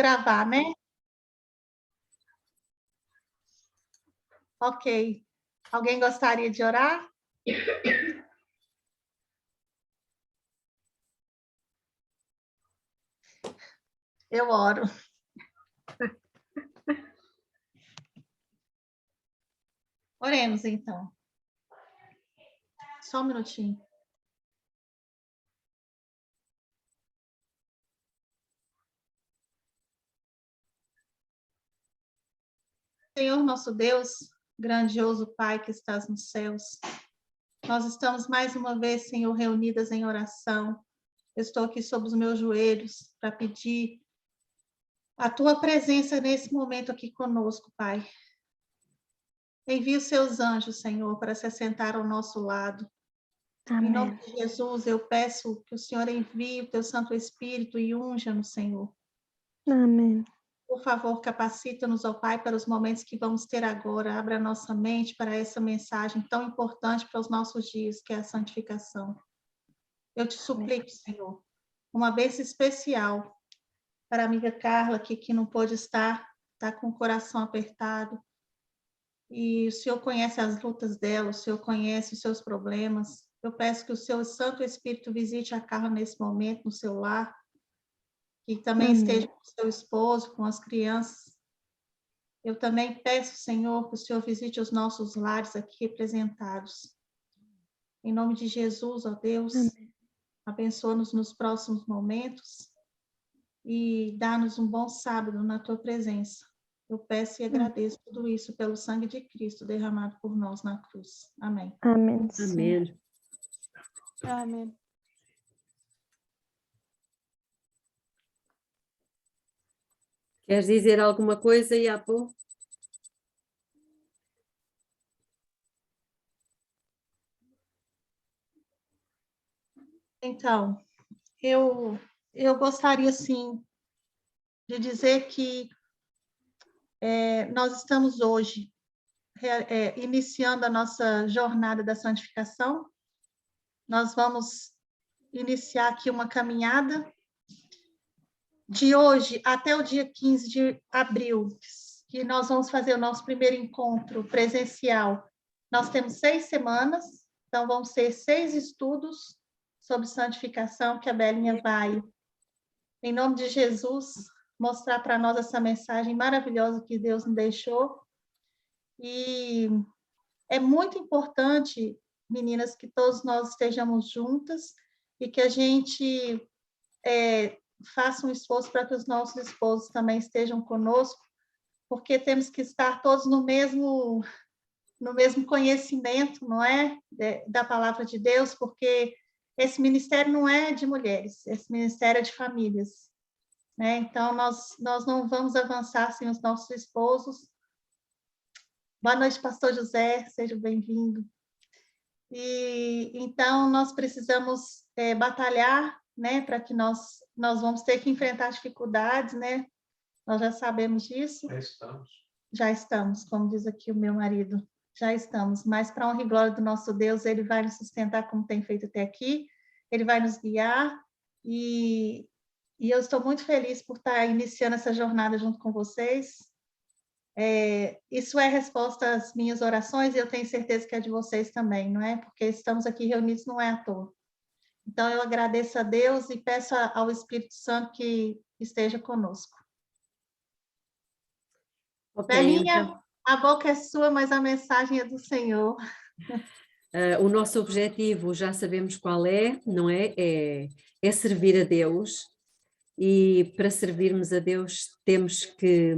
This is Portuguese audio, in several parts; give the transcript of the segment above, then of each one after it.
gravar, né? Ok. Alguém gostaria de orar? Eu oro. Oremos, então. Só um minutinho. Senhor nosso Deus, grandioso Pai que estás nos céus, nós estamos mais uma vez, Senhor, reunidas em oração. Eu estou aqui sobre os meus joelhos para pedir a tua presença nesse momento aqui conosco, Pai. Envie os seus anjos, Senhor, para se assentar ao nosso lado. Amém. Em nome de Jesus, eu peço que o Senhor envie o teu Santo Espírito e unja-nos, Senhor. Amém. Por favor, capacita-nos, ó Pai, para os momentos que vamos ter agora. Abra a nossa mente para essa mensagem tão importante para os nossos dias, que é a santificação. Eu te suplico, Senhor, uma bênção especial para a amiga Carla, que não pôde estar, está com o coração apertado. E o Senhor conhece as lutas dela, o Senhor conhece os seus problemas. Eu peço que o seu Santo Espírito visite a Carla nesse momento, no seu lar, que também esteja com o seu esposo, com as crianças. Eu também peço, Senhor, que o Senhor visite os nossos lares aqui representados. Em nome de Jesus, ó Deus, abençoa-nos nos próximos momentos e dá-nos um bom sábado na tua presença. Eu peço e agradeço tudo isso pelo sangue de Cristo derramado por nós na cruz. Amém. Amém. Amém. Amém. Queres dizer alguma coisa, Iapo? Então, eu gostaria, sim, de dizer que nós estamos hoje iniciando a nossa jornada da santificação. Nós vamos iniciar aqui uma caminhada de hoje até o dia 15 de abril, que nós vamos fazer o nosso primeiro encontro presencial. Nós temos 6 semanas, então vão ser 6 estudos sobre santificação que a Belinha vai, em nome de Jesus, mostrar para nós essa mensagem maravilhosa que Deus nos deixou. E é muito importante, meninas, que todos nós estejamos juntas e que a gente faça um esforço para que os nossos esposos também estejam conosco, porque temos que estar todos no mesmo conhecimento, não é? Da palavra de Deus, porque esse ministério não é de mulheres, esse ministério é de famílias, né? Então, nós não vamos avançar sem os nossos esposos. Boa noite, pastor José, seja bem-vindo. E então nós precisamos batalhar, né, para que nós vamos ter que enfrentar dificuldades, né? Nós já sabemos disso. Já estamos, como diz aqui o meu marido, já estamos. Mas para a honra e glória do nosso Deus, Ele vai nos sustentar como tem feito até aqui. Ele vai nos guiar e eu estou muito feliz por estar iniciando essa jornada junto com vocês. Isso é resposta às minhas orações e eu tenho certeza que é de vocês também, não é? Porque estamos aqui reunidos não é à toa. Então, eu agradeço a Deus e peço ao Espírito Santo que esteja conosco. Okay, Belinha, então, a boca é sua, mas a mensagem é do Senhor. o nosso objetivo já sabemos qual é, não é? É servir a Deus. E para servirmos a Deus temos que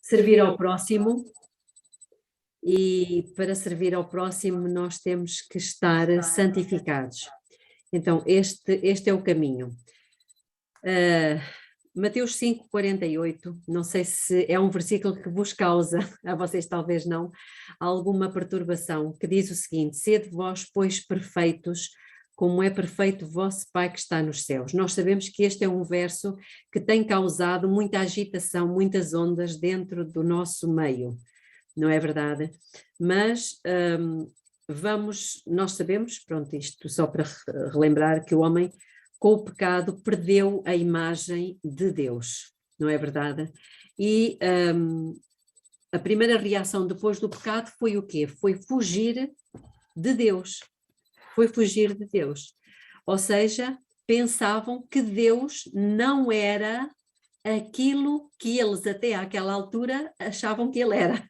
servir ao próximo, e para servir ao próximo nós temos que estar santificados. Então este é o caminho. Mateus 5:48, não sei se é um versículo que vos causa, a vocês talvez não, alguma perturbação, que diz o seguinte: sede vós, pois, perfeitos, como é perfeito o vosso Pai que está nos céus. Nós sabemos que este é um verso que tem causado muita agitação, muitas ondas dentro do nosso meio, não é verdade? Mas nós sabemos, pronto, isto só para relembrar, que o homem com o pecado, perdeu a imagem de Deus, não é verdade? E a primeira reação depois do pecado foi o quê? Foi fugir de Deus. Foi fugir de Deus. Ou seja, pensavam que Deus não era aquilo que eles até àquela altura achavam que ele era.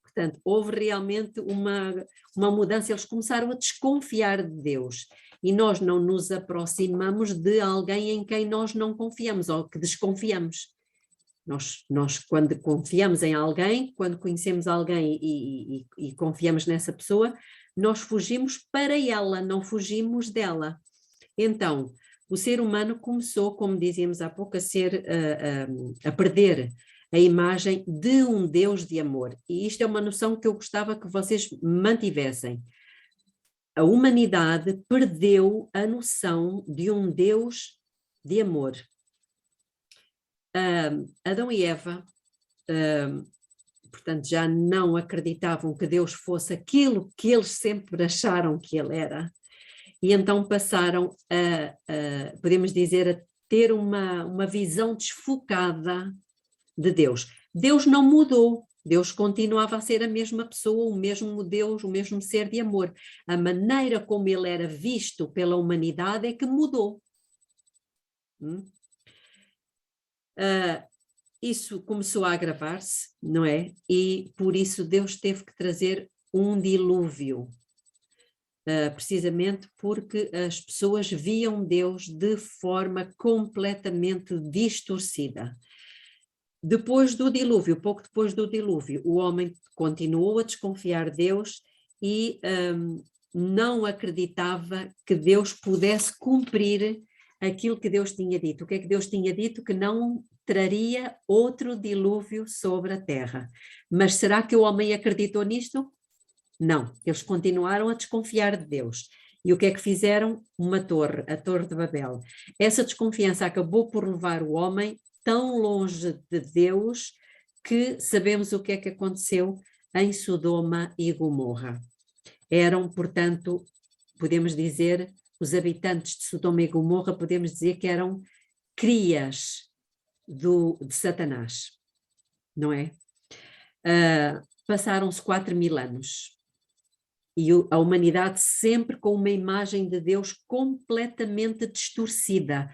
Portanto, houve realmente uma mudança, eles começaram a desconfiar de Deus. E nós não nos aproximamos de alguém em quem nós não confiamos, ou que desconfiamos. Nós quando confiamos em alguém, quando conhecemos alguém e confiamos nessa pessoa, nós fugimos para ela, não fugimos dela. Então, o ser humano começou, como dizíamos há pouco, a perder a imagem de um Deus de amor. E isto é uma noção que eu gostava que vocês mantivessem. A humanidade perdeu a noção de um Deus de amor. Adão e Eva, portanto, já não acreditavam que Deus fosse aquilo que eles sempre acharam que ele era. E então passaram podemos dizer, a ter uma visão desfocada de Deus. Deus não mudou, Deus continuava a ser a mesma pessoa, o mesmo Deus, o mesmo ser de amor. A maneira como ele era visto pela humanidade é que mudou. Isso começou a agravar-se, não é? E por isso Deus teve que trazer um dilúvio. Precisamente porque as pessoas viam Deus de forma completamente distorcida. Depois do dilúvio, pouco depois do dilúvio, o homem continuou a desconfiar de Deus e não acreditava que Deus pudesse cumprir aquilo que Deus tinha dito. O que é que Deus tinha dito? Que não traria outro dilúvio sobre a terra. Mas será que o homem acreditou nisto? Não, eles continuaram a desconfiar de Deus. E o que é que fizeram? Uma torre, a Torre de Babel. Essa desconfiança acabou por levar o homem tão longe de Deus que sabemos o que é que aconteceu em Sodoma e Gomorra. Eram, portanto, podemos dizer, os habitantes de Sodoma e Gomorra, podemos dizer que eram crias de Satanás, não é? Passaram-se 4.000 anos. E a humanidade sempre com uma imagem de Deus completamente distorcida.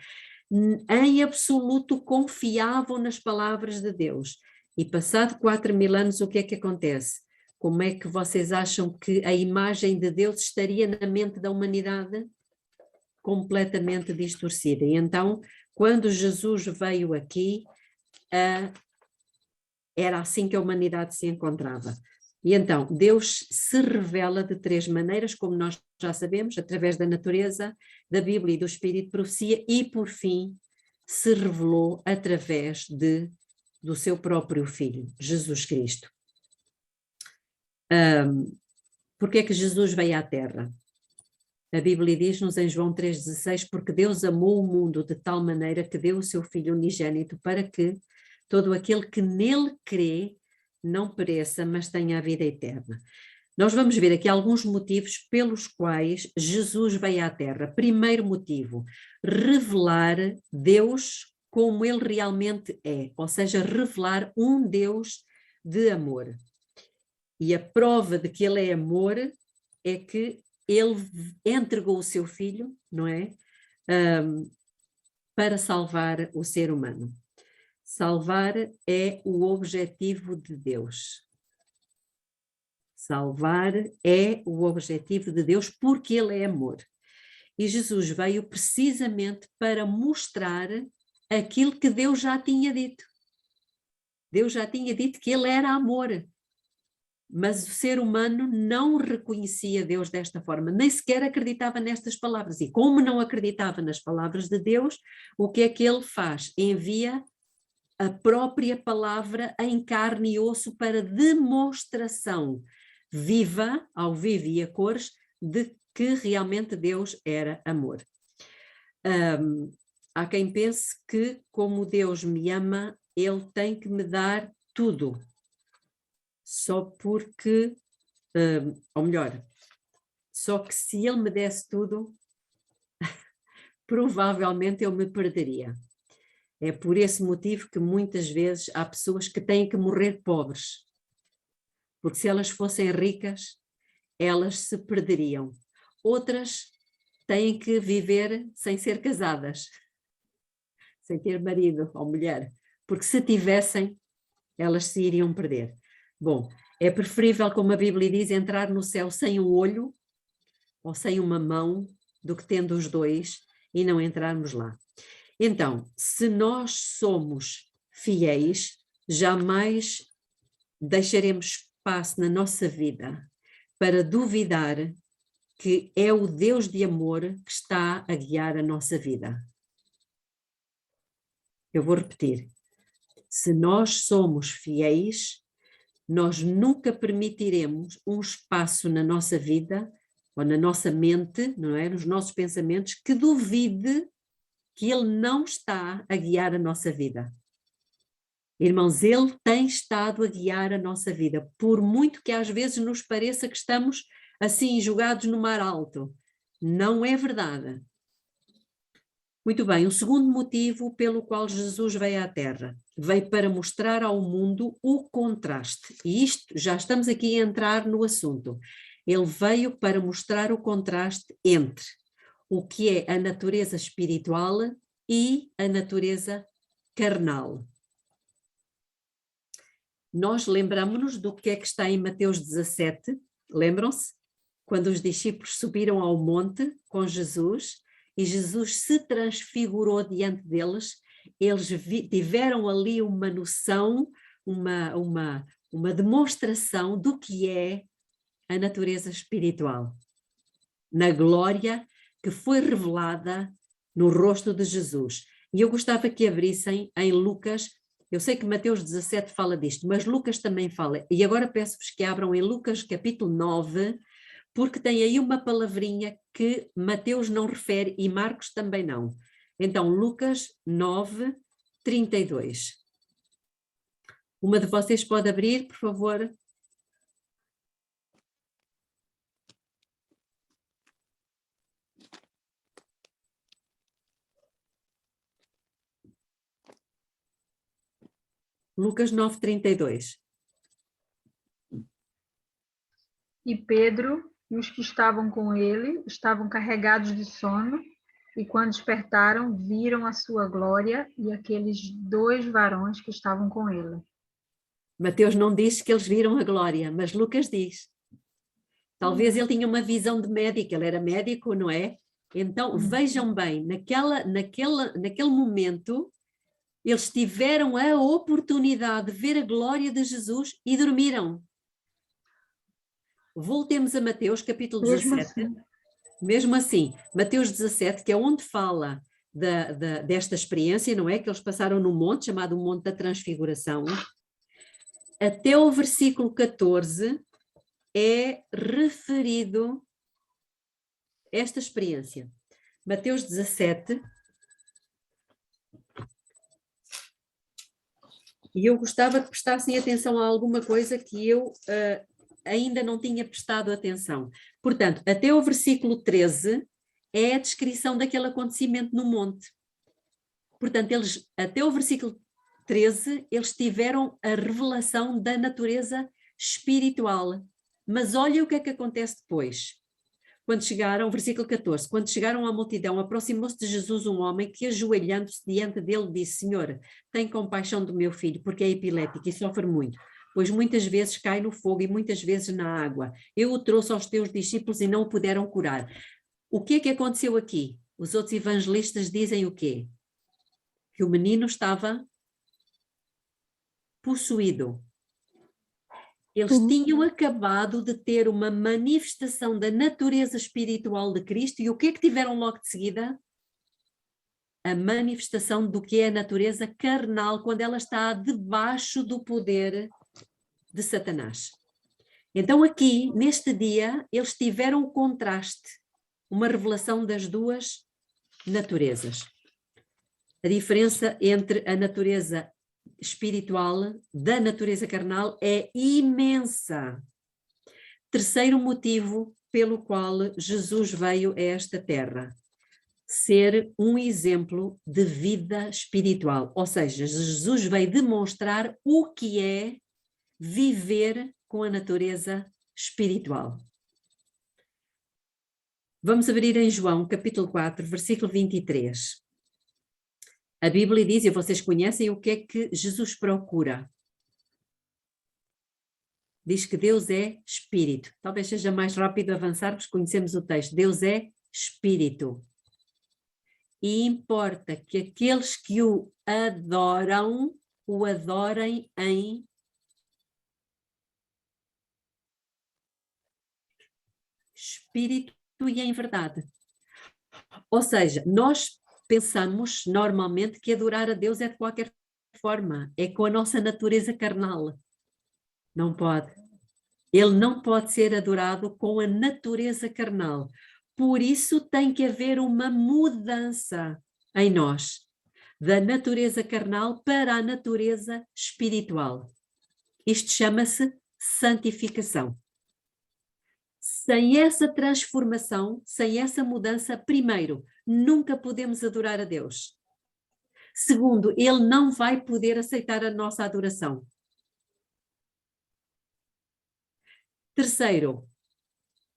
Em absoluto confiavam nas palavras de Deus. E passado 4.000 anos, o que é que acontece? Como é que vocês acham que a imagem de Deus estaria na mente da humanidade? Completamente distorcida. E então, quando Jesus veio aqui, era assim que a humanidade se encontrava. E então, Deus se revela de 3 maneiras, como nós já sabemos, através da natureza, da Bíblia e do Espírito de profecia, e por fim se revelou através do seu próprio Filho, Jesus Cristo. Porque é que Jesus veio à Terra? A Bíblia diz-nos em João 3,16, porque Deus amou o mundo de tal maneira que deu o seu Filho unigênito para que todo aquele que nele crê não pereça, mas tenha a vida eterna. Nós vamos ver aqui alguns motivos pelos quais Jesus veio à Terra. Primeiro motivo, revelar Deus como ele realmente é, ou seja, revelar um Deus de amor. E a prova de que ele é amor é que ele entregou o seu filho, não é? Para salvar o ser humano. Salvar é o objetivo de Deus. Salvar é o objetivo de Deus porque ele é amor. E Jesus veio precisamente para mostrar aquilo que Deus já tinha dito. Deus já tinha dito que ele era amor. Mas o ser humano não reconhecia Deus desta forma, nem sequer acreditava nestas palavras. E como não acreditava nas palavras de Deus, o que é que ele faz? Envia a própria palavra em carne e osso para demonstração viva, ao vivo e a cores, de que realmente Deus era amor. Há quem pense que, como Deus me ama, ele tem que me dar tudo. Só porque, ou melhor, só que se ele me desse tudo, provavelmente eu me perderia. É por esse motivo que muitas vezes há pessoas que têm que morrer pobres, porque se elas fossem ricas, elas se perderiam. Outras têm que viver sem ser casadas, sem ter marido ou mulher, porque se tivessem, elas se iriam perder. Bom, é preferível, como a Bíblia diz, entrar no céu sem um olho ou sem uma mão do que tendo os dois e não entrarmos lá. Então, se nós somos fiéis, jamais deixaremos espaço na nossa vida para duvidar que é o Deus de amor que está a guiar a nossa vida. Eu vou repetir. Se nós somos fiéis, nós nunca permitiremos um espaço na nossa vida ou na nossa mente, não é? Nos nossos pensamentos, que duvide que Ele não está a guiar a nossa vida. Irmãos, Ele tem estado a guiar a nossa vida, por muito que às vezes nos pareça que estamos assim jogados no mar alto. Não é verdade. Muito bem, o segundo motivo pelo qual Jesus veio à Terra, veio para mostrar ao mundo o contraste. E isto, já estamos aqui a entrar no assunto. Ele veio para mostrar o contraste entre o que é a natureza espiritual e a natureza carnal. Nós lembramos-nos do que é que está em Mateus 17, lembram-se? Quando os discípulos subiram ao monte com Jesus e Jesus se transfigurou diante deles, eles tiveram ali uma noção, uma demonstração do que é a natureza espiritual, na glória que foi revelada no rosto de Jesus. E eu gostava que abrissem em Lucas, eu sei que Mateus 17 fala disto, mas Lucas também fala, e agora peço-vos que abram em Lucas capítulo 9, porque tem aí uma palavrinha que Mateus não refere e Marcos também não. Então, Lucas 9, 32. Uma de vocês pode abrir, por favor? Lucas 9, 32. E Pedro e os que estavam com ele estavam carregados de sono, e quando despertaram, viram a sua glória e aqueles 2 varões que estavam com ele. Mateus não diz que eles viram a glória, mas Lucas diz. Talvez ele tinha uma visão de médico, ele era médico, não é? Então, vejam bem, naquele momento, eles tiveram a oportunidade de ver a glória de Jesus e dormiram. Voltemos a Mateus, capítulo 17. Mesmo assim, Mateus 17, que é onde fala desta experiência, não é? Que eles passaram num monte, chamado Monte da Transfiguração. Até o versículo 14 é referido esta experiência. Mateus 17. E eu gostava que prestassem atenção a alguma coisa que eu ainda não tinha prestado atenção. Portanto, até o versículo 13 é a descrição daquele acontecimento no monte. Portanto, até o versículo 13, eles tiveram a revelação da natureza espiritual. Mas olha o que é que acontece depois. Quando chegaram, versículo 14, quando chegaram à multidão, aproximou-se de Jesus um homem que, ajoelhando-se diante dele, disse: Senhor, tem compaixão do meu filho, porque é epilético e sofre muito, pois muitas vezes cai no fogo e muitas vezes na água. Eu o trouxe aos teus discípulos e não o puderam curar. O que é que aconteceu aqui? Os outros evangelistas dizem o quê? Que o menino estava possuído. Eles tinham acabado de ter uma manifestação da natureza espiritual de Cristo e o que é que tiveram logo de seguida? A manifestação do que é a natureza carnal quando ela está debaixo do poder de Satanás. Então aqui, neste dia, eles tiveram o contraste, uma revelação das duas naturezas. A diferença entre a natureza espiritual da natureza carnal é imensa. Terceiro motivo pelo qual Jesus veio a esta terra. ser um exemplo de vida espiritual. Ou seja, Jesus veio demonstrar o que é viver com a natureza espiritual. Vamos abrir em João, capítulo 4, versículo 23. A Bíblia diz, e vocês conhecem o que é que Jesus procura. Diz que Deus é espírito. Talvez seja mais rápido avançar, porque conhecemos o texto. Deus é espírito. E importa que aqueles que o adorem em espírito e em verdade. Ou seja, nós pensamos normalmente que adorar a Deus é de qualquer forma, é com a nossa natureza carnal. Não pode. Ele não pode ser adorado com a natureza carnal. Por isso tem que haver uma mudança em nós, da natureza carnal para a natureza espiritual. Isto chama-se santificação. Sem essa transformação, sem essa mudança, primeiro, nunca podemos adorar a Deus. Segundo, Ele não vai poder aceitar a nossa adoração. Terceiro,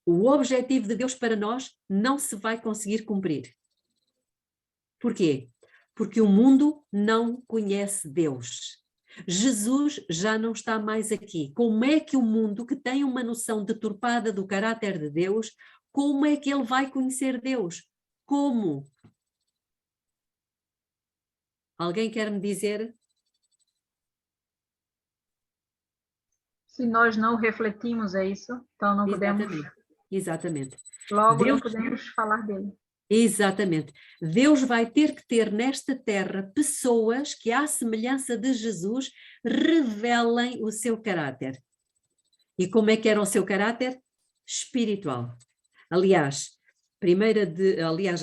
o objetivo de Deus para nós não se vai conseguir cumprir. Porquê? Porque o mundo não conhece Deus. Jesus já não está mais aqui. Como é que o mundo, que tem uma noção deturpada do caráter de Deus, como é que ele vai conhecer Deus? Como? Alguém quer me dizer? Se nós não refletimos, é isso? Então não podemos... Exatamente. Logo Deus... não podemos falar dele. Exatamente. Deus vai ter que ter nesta terra pessoas que, à semelhança de Jesus, revelem o seu caráter. E como é que era o seu caráter? Espiritual. Aliás,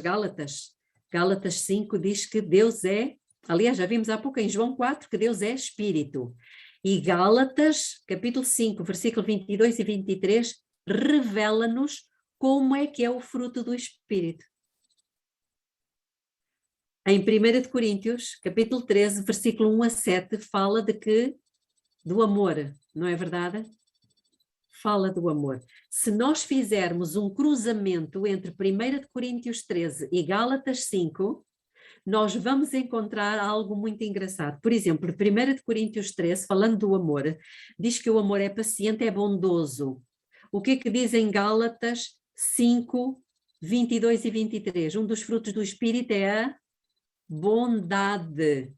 Gálatas 5 diz que Deus é, aliás, já vimos há pouco em João 4 que Deus é espírito. E Gálatas, capítulo 5, versículo 22 e 23, revela-nos como é que é o fruto do espírito. Em 1 Coríntios, capítulo 13, versículo 1 a 7, fala de que? Do amor, não é verdade? Fala do amor. Se nós fizermos um cruzamento entre 1 Coríntios 13 e Gálatas 5, nós vamos encontrar algo muito engraçado. Por exemplo, 1 Coríntios 13, falando do amor, diz que o amor é paciente, é bondoso. O que é que diz em Gálatas 5, 22 e 23? Um dos frutos do Espírito é a bondade.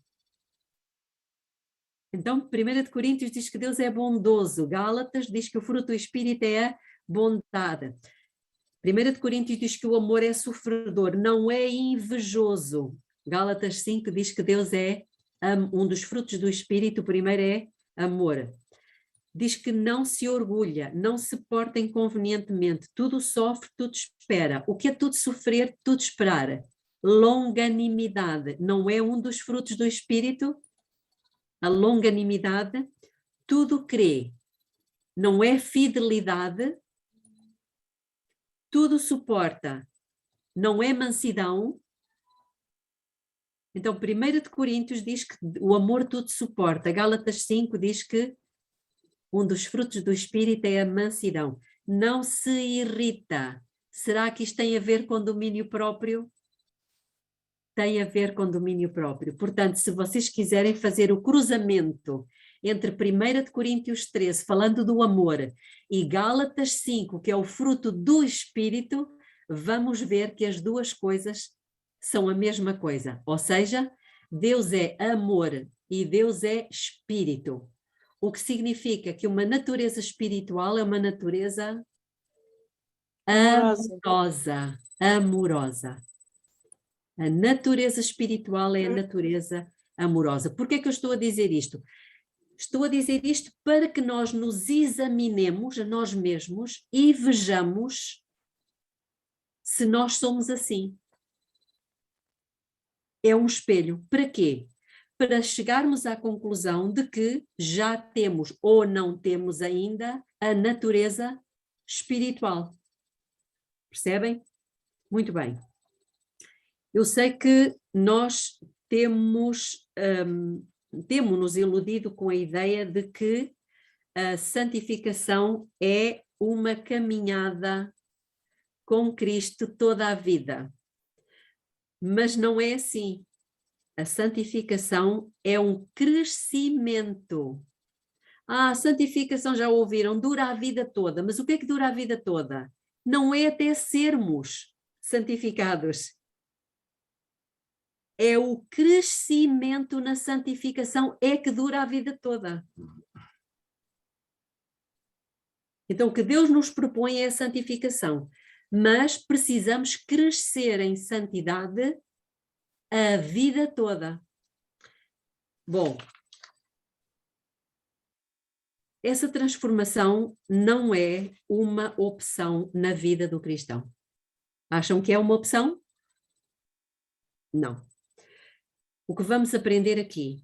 Então, 1 Coríntios diz que Deus é bondoso. Gálatas diz que o fruto do Espírito é a bondade. 1 Coríntios diz que o amor é sofredor, não é invejoso. Gálatas 5 diz que Deus é um dos frutos do Espírito, o primeiro é amor. Diz que não se orgulha, não se porta inconvenientemente, tudo sofre, tudo espera. O que é tudo sofrer, tudo esperar? Longanimidade, não é um dos frutos do Espírito? A longanimidade, tudo crê, não é fidelidade, tudo suporta, não é mansidão. Então, 1 Coríntios diz que o amor tudo suporta, Gálatas 5 diz que um dos frutos do Espírito é a mansidão, não se irrita. Será que isto tem a ver com domínio próprio? Tem a ver com domínio próprio. Portanto, se vocês quiserem fazer o cruzamento entre 1 Coríntios 13, falando do amor, e Gálatas 5, que é o fruto do Espírito, vamos ver que as duas coisas são a mesma coisa. Ou seja, Deus é amor e Deus é Espírito. O que significa que uma natureza espiritual é uma natureza amorosa. Amorosa. A natureza espiritual é a natureza amorosa. Por que é que eu estou a dizer isto? Estou a dizer isto para que nós nos examinemos a nós mesmos e vejamos se nós somos assim. É um espelho. Para quê? Para chegarmos à conclusão de que já temos ou não temos ainda a natureza espiritual. Percebem? Muito bem. Eu sei que nós temos-nos iludido com a ideia de que a santificação é uma caminhada com Cristo toda a vida. Mas não é assim. A santificação é um crescimento. A santificação, já ouviram, dura a vida toda. Mas o que é que dura a vida toda? Não é até sermos santificados. É o crescimento na santificação é que dura a vida toda. Então, o que Deus nos propõe é a santificação, mas precisamos crescer em santidade a vida toda. Bom, essa transformação não é uma opção na vida do cristão. Acham que é uma opção? Não. O que vamos aprender aqui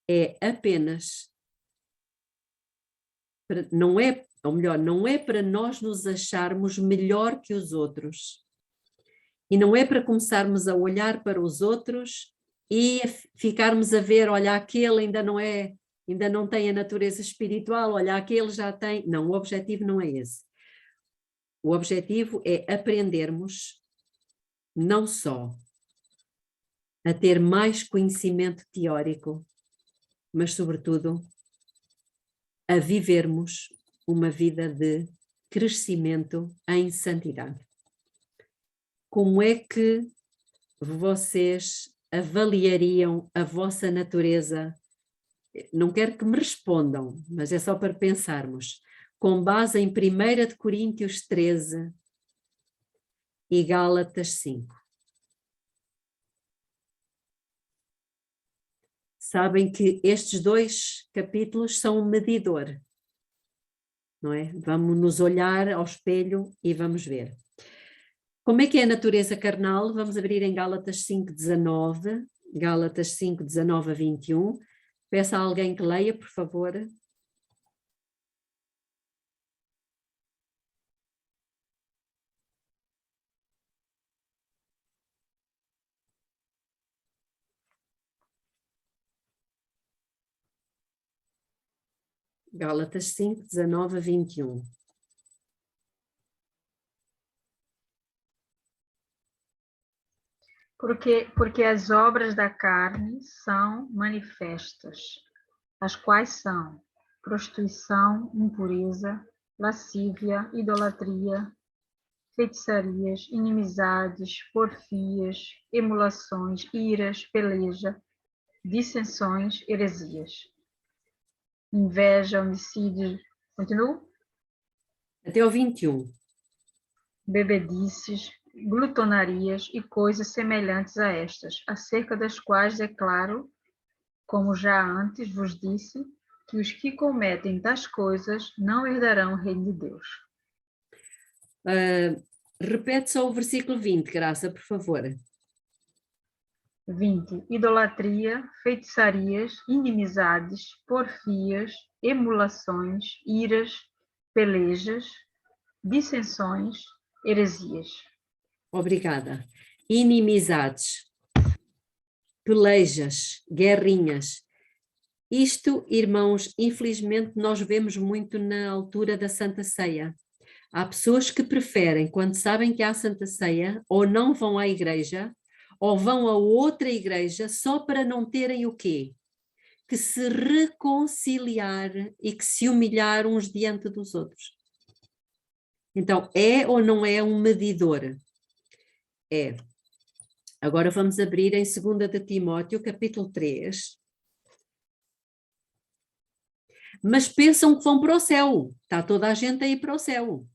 é apenas, não é, ou melhor, não é para nós nos acharmos melhor que os outros. E não é para começarmos a olhar para os outros e ficarmos a ver, olha, aquele ainda não tem a natureza espiritual, olha, aquele já tem. Não, o objetivo não é esse. O objetivo é aprendermos não só a ter mais conhecimento teórico, mas sobretudo a vivermos uma vida de crescimento em santidade. Como é que vocês avaliariam a vossa natureza? Não quero que me respondam, mas é só para pensarmos. Com base em 1 Coríntios 13 e Gálatas 5. Sabem que estes dois capítulos são um medidor, não é? Vamos nos olhar ao espelho e vamos ver. Como é que é a natureza carnal? Vamos abrir em Gálatas 5:19, Gálatas 5:19 a 21. Peço a alguém que leia, por favor. Gálatas 5:19 a 21. Porque as obras da carne são manifestas, as quais são prostituição, impureza, lascívia, idolatria, feitiçarias, inimizades, porfias, emulações, iras, peleja, dissensões, heresias, inveja, homicídio, continuo? Até o 21. Bebedices, glutonarias e coisas semelhantes a estas, acerca das quais declaro, como já antes vos disse, que os que cometem tais coisas não herdarão o reino de Deus. Repete só o versículo 20, Graça, por favor. 20. Idolatria, feitiçarias, inimizades, porfias, emulações, iras, pelejas, dissensões, heresias. Obrigada. Inimizades, pelejas, guerrinhas. Isto, irmãos, infelizmente nós vemos muito na altura da Santa Ceia. Há pessoas que preferem, quando sabem que há Santa Ceia, ou não vão à igreja, ou vão a outra igreja só para não terem o quê? Que se reconciliar e que se humilhar uns diante dos outros. Então, é ou não é um medidor? É. Agora vamos abrir em 2 de Timóteo, capítulo 3. Mas pensam que vão para o céu. Está toda a gente a ir para o céu.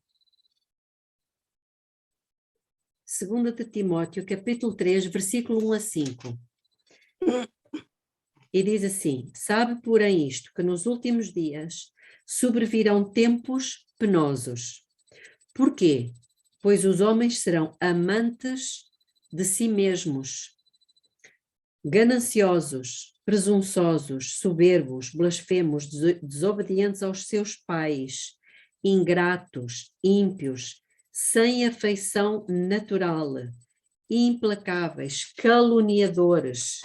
2 de Timóteo, capítulo 3, versículo 1 a 5. E diz assim: sabe, porém, isto, que nos últimos dias sobrevirão tempos penosos. Porquê? Pois os homens serão amantes de si mesmos, gananciosos, presunçosos, soberbos, blasfemos, desobedientes aos seus pais, ingratos, ímpios, sem afeição natural, implacáveis, caluniadores,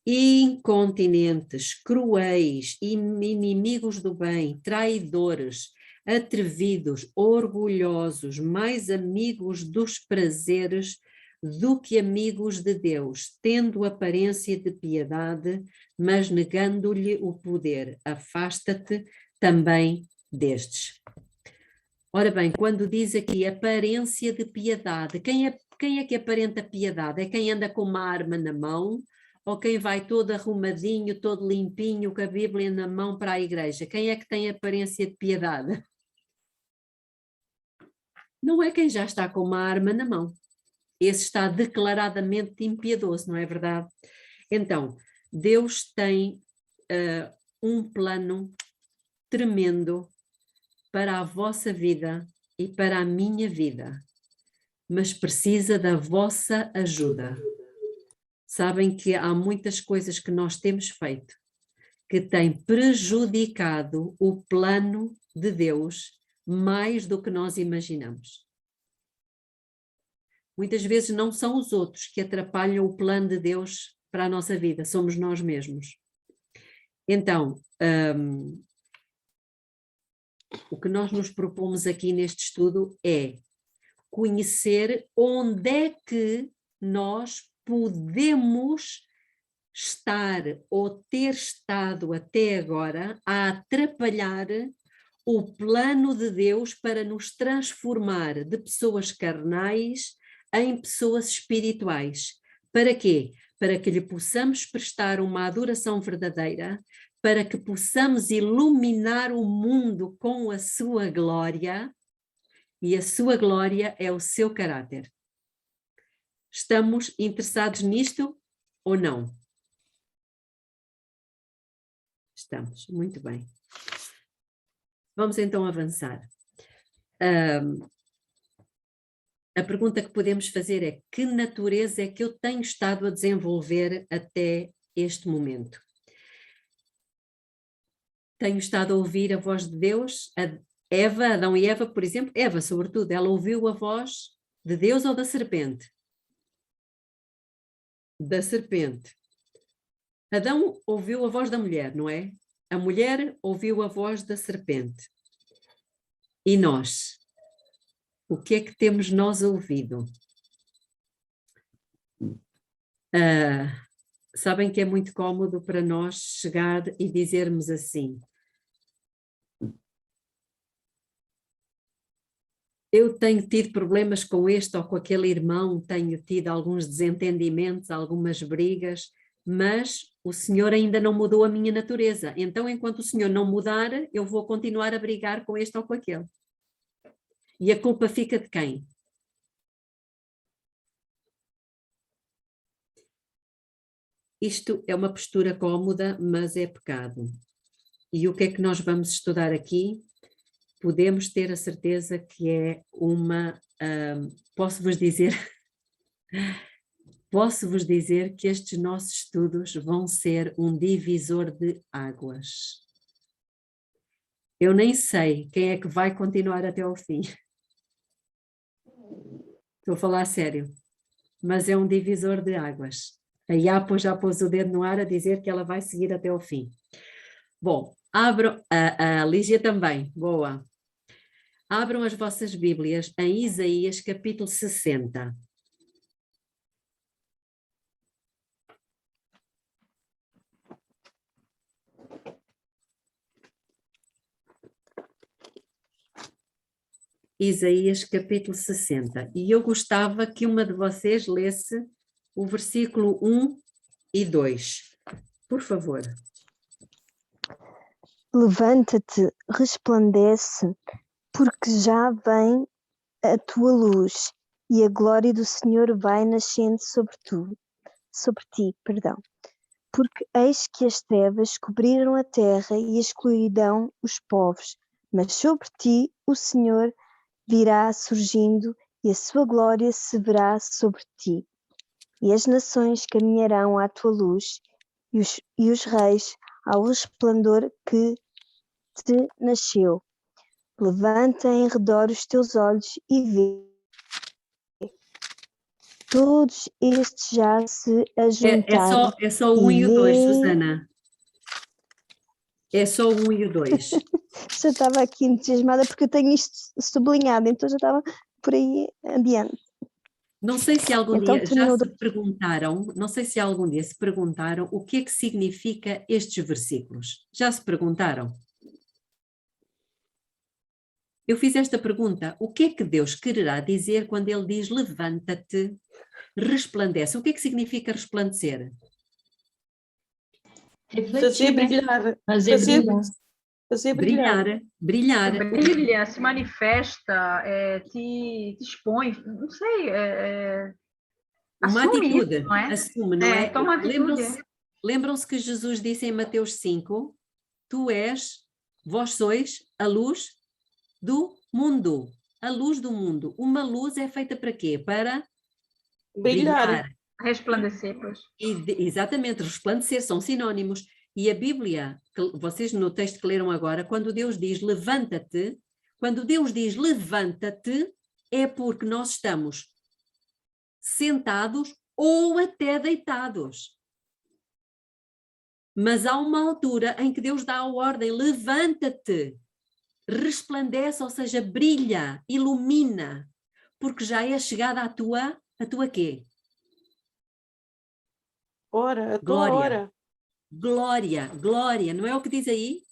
incontinentes, cruéis, inimigos do bem, traidores, atrevidos, orgulhosos, mais amigos dos prazeres do que amigos de Deus, tendo aparência de piedade, mas negando-lhe o poder. Afasta-te também destes. Ora bem, quando diz aqui aparência de piedade, quem é que aparenta piedade? É quem anda com uma arma na mão ou quem vai todo arrumadinho, todo limpinho, com a Bíblia na mão para a igreja? Quem é que tem aparência de piedade? Não é quem já está com uma arma na mão. Esse está declaradamente impiedoso, não é verdade? Então, Deus tem um plano tremendo para a vossa vida e para a minha vida, mas precisa da vossa ajuda. Sabem que há muitas coisas que nós temos feito que têm prejudicado o plano de Deus mais do que nós imaginamos. Muitas vezes não são os outros que atrapalham o plano de Deus para a nossa vida, somos nós mesmos. Então, o que nós nos propomos aqui neste estudo é conhecer onde é que nós podemos estar ou ter estado até agora a atrapalhar o plano de Deus para nos transformar de pessoas carnais em pessoas espirituais. Para quê? Para que lhe possamos prestar uma adoração verdadeira, para que possamos iluminar o mundo com a sua glória, e a sua glória é o seu caráter. Estamos interessados nisto ou não? Estamos, muito bem. Vamos então avançar. A pergunta que podemos fazer é: que natureza é que eu tenho estado a desenvolver até este momento? Tenho estado a ouvir a voz de Deus? Adão e Eva, por exemplo, Eva sobretudo, ela ouviu a voz de Deus ou da serpente? Da serpente. Adão ouviu a voz da mulher, não é? A mulher ouviu a voz da serpente. E nós? O que é que temos nós ouvido? Sabem que é muito cômodo para nós chegar e dizermos assim: eu tenho tido problemas com este ou com aquele irmão, tenho tido alguns desentendimentos, algumas brigas, mas o Senhor ainda não mudou a minha natureza. Então, enquanto o Senhor não mudar, eu vou continuar a brigar com este ou com aquele. E a culpa fica de quem? Isto é uma postura cômoda, mas é pecado. E o que é que nós vamos estudar aqui? Podemos ter a certeza que é uma... posso-vos dizer que estes nossos estudos vão ser um divisor de águas. Eu nem sei quem é que vai continuar até ao fim. Estou a falar a sério. Mas é um divisor de águas. A Iapo já pôs o dedo no ar a dizer que ela vai seguir até ao fim. Bom, abram, a Lígia também, boa. Abram as vossas Bíblias em Isaías capítulo 60. Isaías capítulo 60. E eu gostava que uma de vocês lesse o versículo 1 e 2. Por favor. Levanta-te, resplandece, porque já vem a tua luz, e a glória do Senhor vai nascendo sobre ti. Porque eis que as trevas cobriram a terra e a escuridão os povos, mas sobre ti o Senhor virá surgindo e a sua glória se verá sobre ti. E as nações caminharão à tua luz e os reis ao resplendor que te nasceu. Levanta em redor os teus olhos e vê. Todos estes já se ajuntaram. É só o 1 e o 2, E Susana. É só o 1 e o 2. já estava aqui entusiasmada porque eu tenho isto sublinhado, então já estava por aí adiante. Não sei se algum Então, dia já terminou se perguntaram, não sei se algum dia se perguntaram o que é que significa estes versículos. Já se perguntaram? Eu fiz esta pergunta: o que é que Deus quererá dizer quando Ele diz levanta-te, resplandece? O que é que significa resplandecer? Fazer Refletir, né? brilhar. Fazer brilhar. Fazer brilhar. Brilhar. Brilha, se manifesta, te expõe, não sei, Uma assume atitude, isso, não é? assume, não é? Toma atitude. Lembram-se que Jesus disse em Mateus 5, vós sois a luz do mundo. A luz do mundo. Uma luz é feita para quê? Para brilhar. Resplandecer, pois. Exatamente, resplandecer, são sinónimos. E a Bíblia, que vocês no texto que leram agora, quando Deus diz levanta-te, é porque nós estamos sentados ou até deitados. Mas há uma altura em que Deus dá a ordem, levanta-te, resplandece, ou seja, brilha, ilumina, porque já é chegada a tua quê? Ora, a tua Glória. hora. Glória, não é o que diz aí?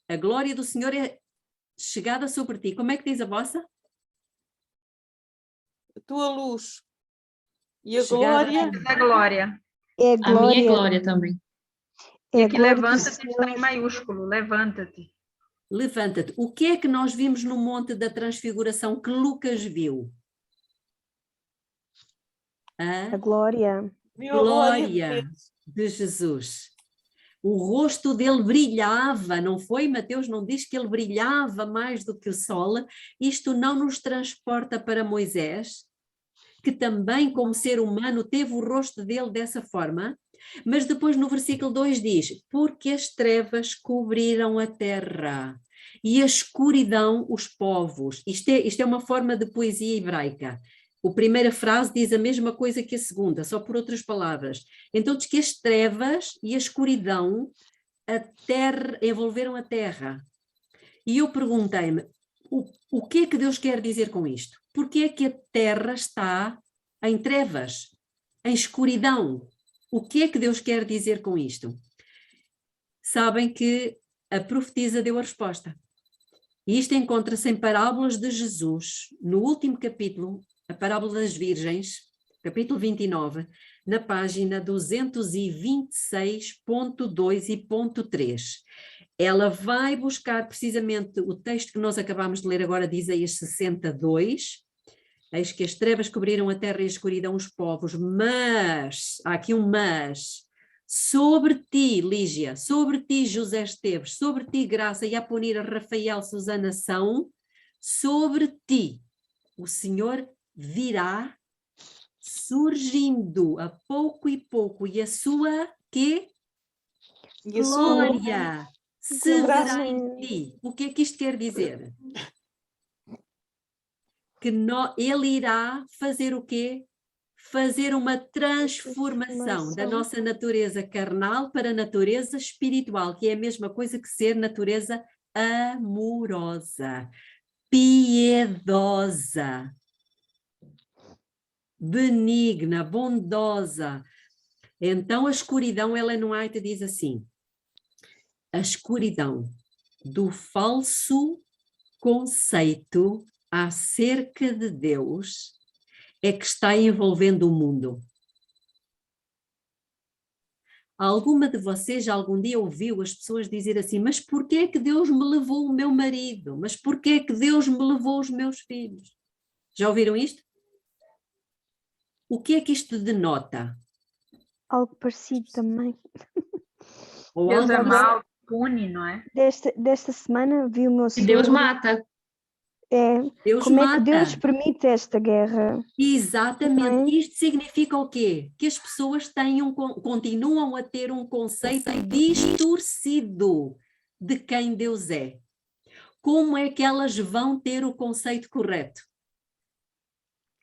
A glória do Senhor é chegada sobre ti. Como é que diz a vossa? A tua luz. E a Chegada glória. É glória. É A minha glória. glória também. É E a aqui glória do levanta-te está em Senhor. maiúsculo, levanta-te. Levanta-te. O que é que nós vimos no Monte da Transfiguração que Lucas viu? A glória. Viu a glória de Glória Deus. de Jesus. O rosto dele brilhava, não foi? Mateus não diz que ele brilhava mais do que o sol. Isto não nos transporta para Moisés, que também, como ser humano, teve o rosto dele dessa forma, mas depois no versículo 2 diz: porque as trevas cobriram a terra e a escuridão os povos. Isto é uma forma de poesia hebraica. A primeira frase diz a mesma coisa que a segunda, só por outras palavras. Então diz que as trevas e a escuridão envolveram a terra. E eu perguntei-me, o que é que Deus quer dizer com isto? Porque é que a terra está em trevas, em escuridão? O que é que Deus quer dizer com isto? Sabem que a profetisa deu a resposta. E isto encontra-se em parábolas de Jesus, no último capítulo, a parábola das virgens, capítulo 29, na página 226.2 e ponto 3. Ela vai buscar precisamente o texto que nós acabámos de ler agora, de Isaías 62, eis que as trevas cobriram a terra e a escuridão os povos, mas, há aqui um mas, sobre ti, Lígia, sobre ti, José Esteves, sobre ti, Graça, Iaponira, Rafael, Susana São, sobre ti o Senhor virá surgindo a pouco, e a sua que? E a sua Glória se verá em ti. O que é que isto quer dizer? Que ele irá fazer o quê? Fazer uma transformação da nossa natureza carnal para a natureza espiritual, que é a mesma coisa que ser natureza amorosa, piedosa, benigna, bondosa. Então a escuridão, Ellen White diz assim: a escuridão do falso conceito acerca de Deus é que está envolvendo o mundo. Alguma de vocês algum dia ouviu as pessoas dizer assim: mas porquê é que Deus me levou o meu marido? Mas porquê é que Deus me levou os meus filhos? Já ouviram isto? O que é que isto denota? Algo parecido também. Ou Deus é algo mau, pune, não é? Desta semana vi o meu E Deus sogro. mata. Deus Como mata. é que Deus permite esta guerra? Exatamente. Não é? Isto significa o quê? Que as pessoas continuam a ter um conceito distorcido de quem Deus é. como é que elas vão ter o conceito correto?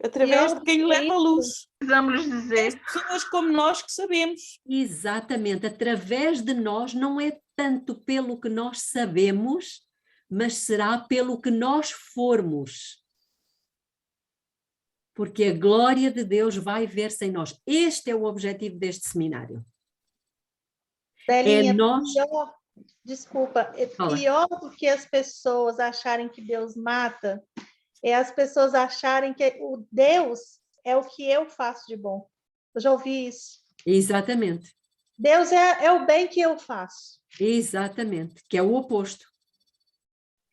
Através de quem leva a luz. Precisamos lhes dizer. Pessoas como nós que sabemos. Exatamente, através de nós, não é tanto pelo que nós sabemos, mas será pelo que nós formos. Porque a glória de Deus vai ver-se em nós. Este é o objetivo deste seminário. Belinha, nós... pior, desculpa, Fala. pior do que as pessoas acharem que Deus mata, é as pessoas acharem que o Deus é o que eu faço de bom. Eu já ouvi isso. Exatamente. Deus é o bem que eu faço. Exatamente, que é o oposto.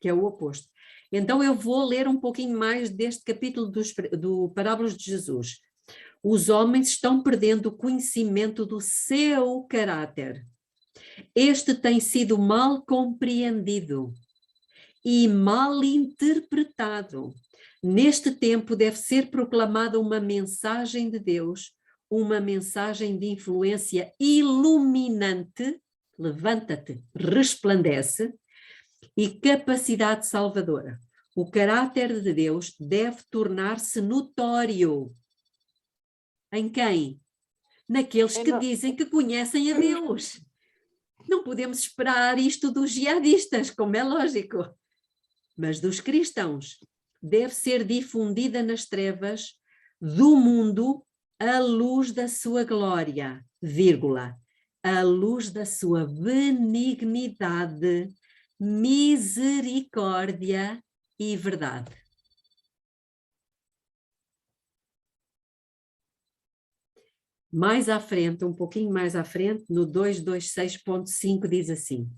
Que é o oposto. Então eu vou ler um pouquinho mais deste capítulo do Parábolas de Jesus. Os homens estão perdendo o conhecimento do seu caráter. Este tem sido mal compreendido e mal interpretado. Neste tempo deve ser proclamada uma mensagem de Deus, uma mensagem de influência iluminante, levanta-te, resplandece, e capacidade salvadora. O caráter de Deus deve tornar-se notório. Em quem? Naqueles que dizem que conhecem a Deus. Não podemos esperar isto dos jihadistas, como é lógico. Mas dos cristãos. Deve ser difundida nas trevas do mundo a luz da sua glória, vírgula, a luz da sua benignidade, misericórdia e verdade. Mais à frente, um pouquinho mais à frente, no 226.5 diz assim: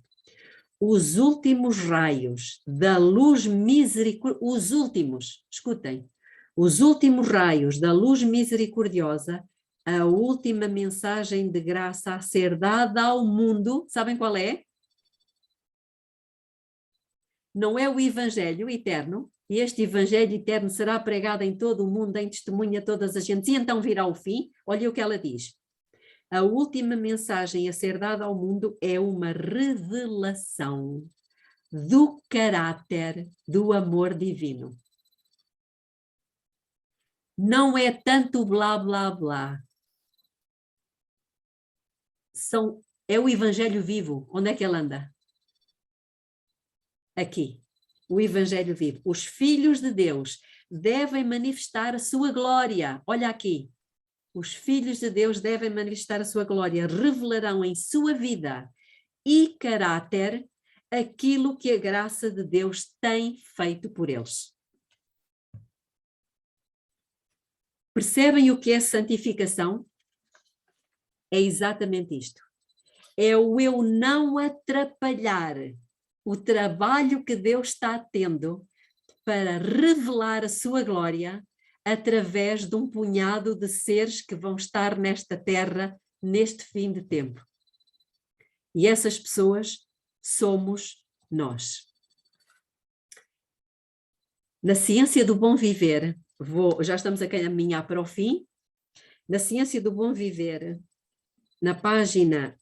os últimos raios da luz misericordiosa, escutem, os últimos raios da luz misericordiosa, a última mensagem de graça a ser dada ao mundo, sabem qual é? Não é o Evangelho eterno, e este Evangelho eterno será pregado em todo o mundo, em testemunho a todas as gentes, e então virá o fim. Olha o que ela diz. A última mensagem a ser dada ao mundo é uma revelação do caráter do amor divino. Não é tanto blá, blá, blá. É o Evangelho vivo. Onde é que ele anda? Aqui. O Evangelho vivo. Os filhos de Deus devem manifestar a sua glória. Olha aqui. Os filhos de Deus devem manifestar a sua glória. Revelarão em sua vida e caráter aquilo que a graça de Deus tem feito por eles. Percebem o que é santificação? É exatamente isto. É o eu não atrapalhar o trabalho que Deus está tendo para revelar a sua glória através de um punhado de seres que vão estar nesta terra neste fim de tempo. E essas pessoas somos nós. Na ciência do bom viver, já estamos a caminhar para o fim, na ciência do bom viver, na página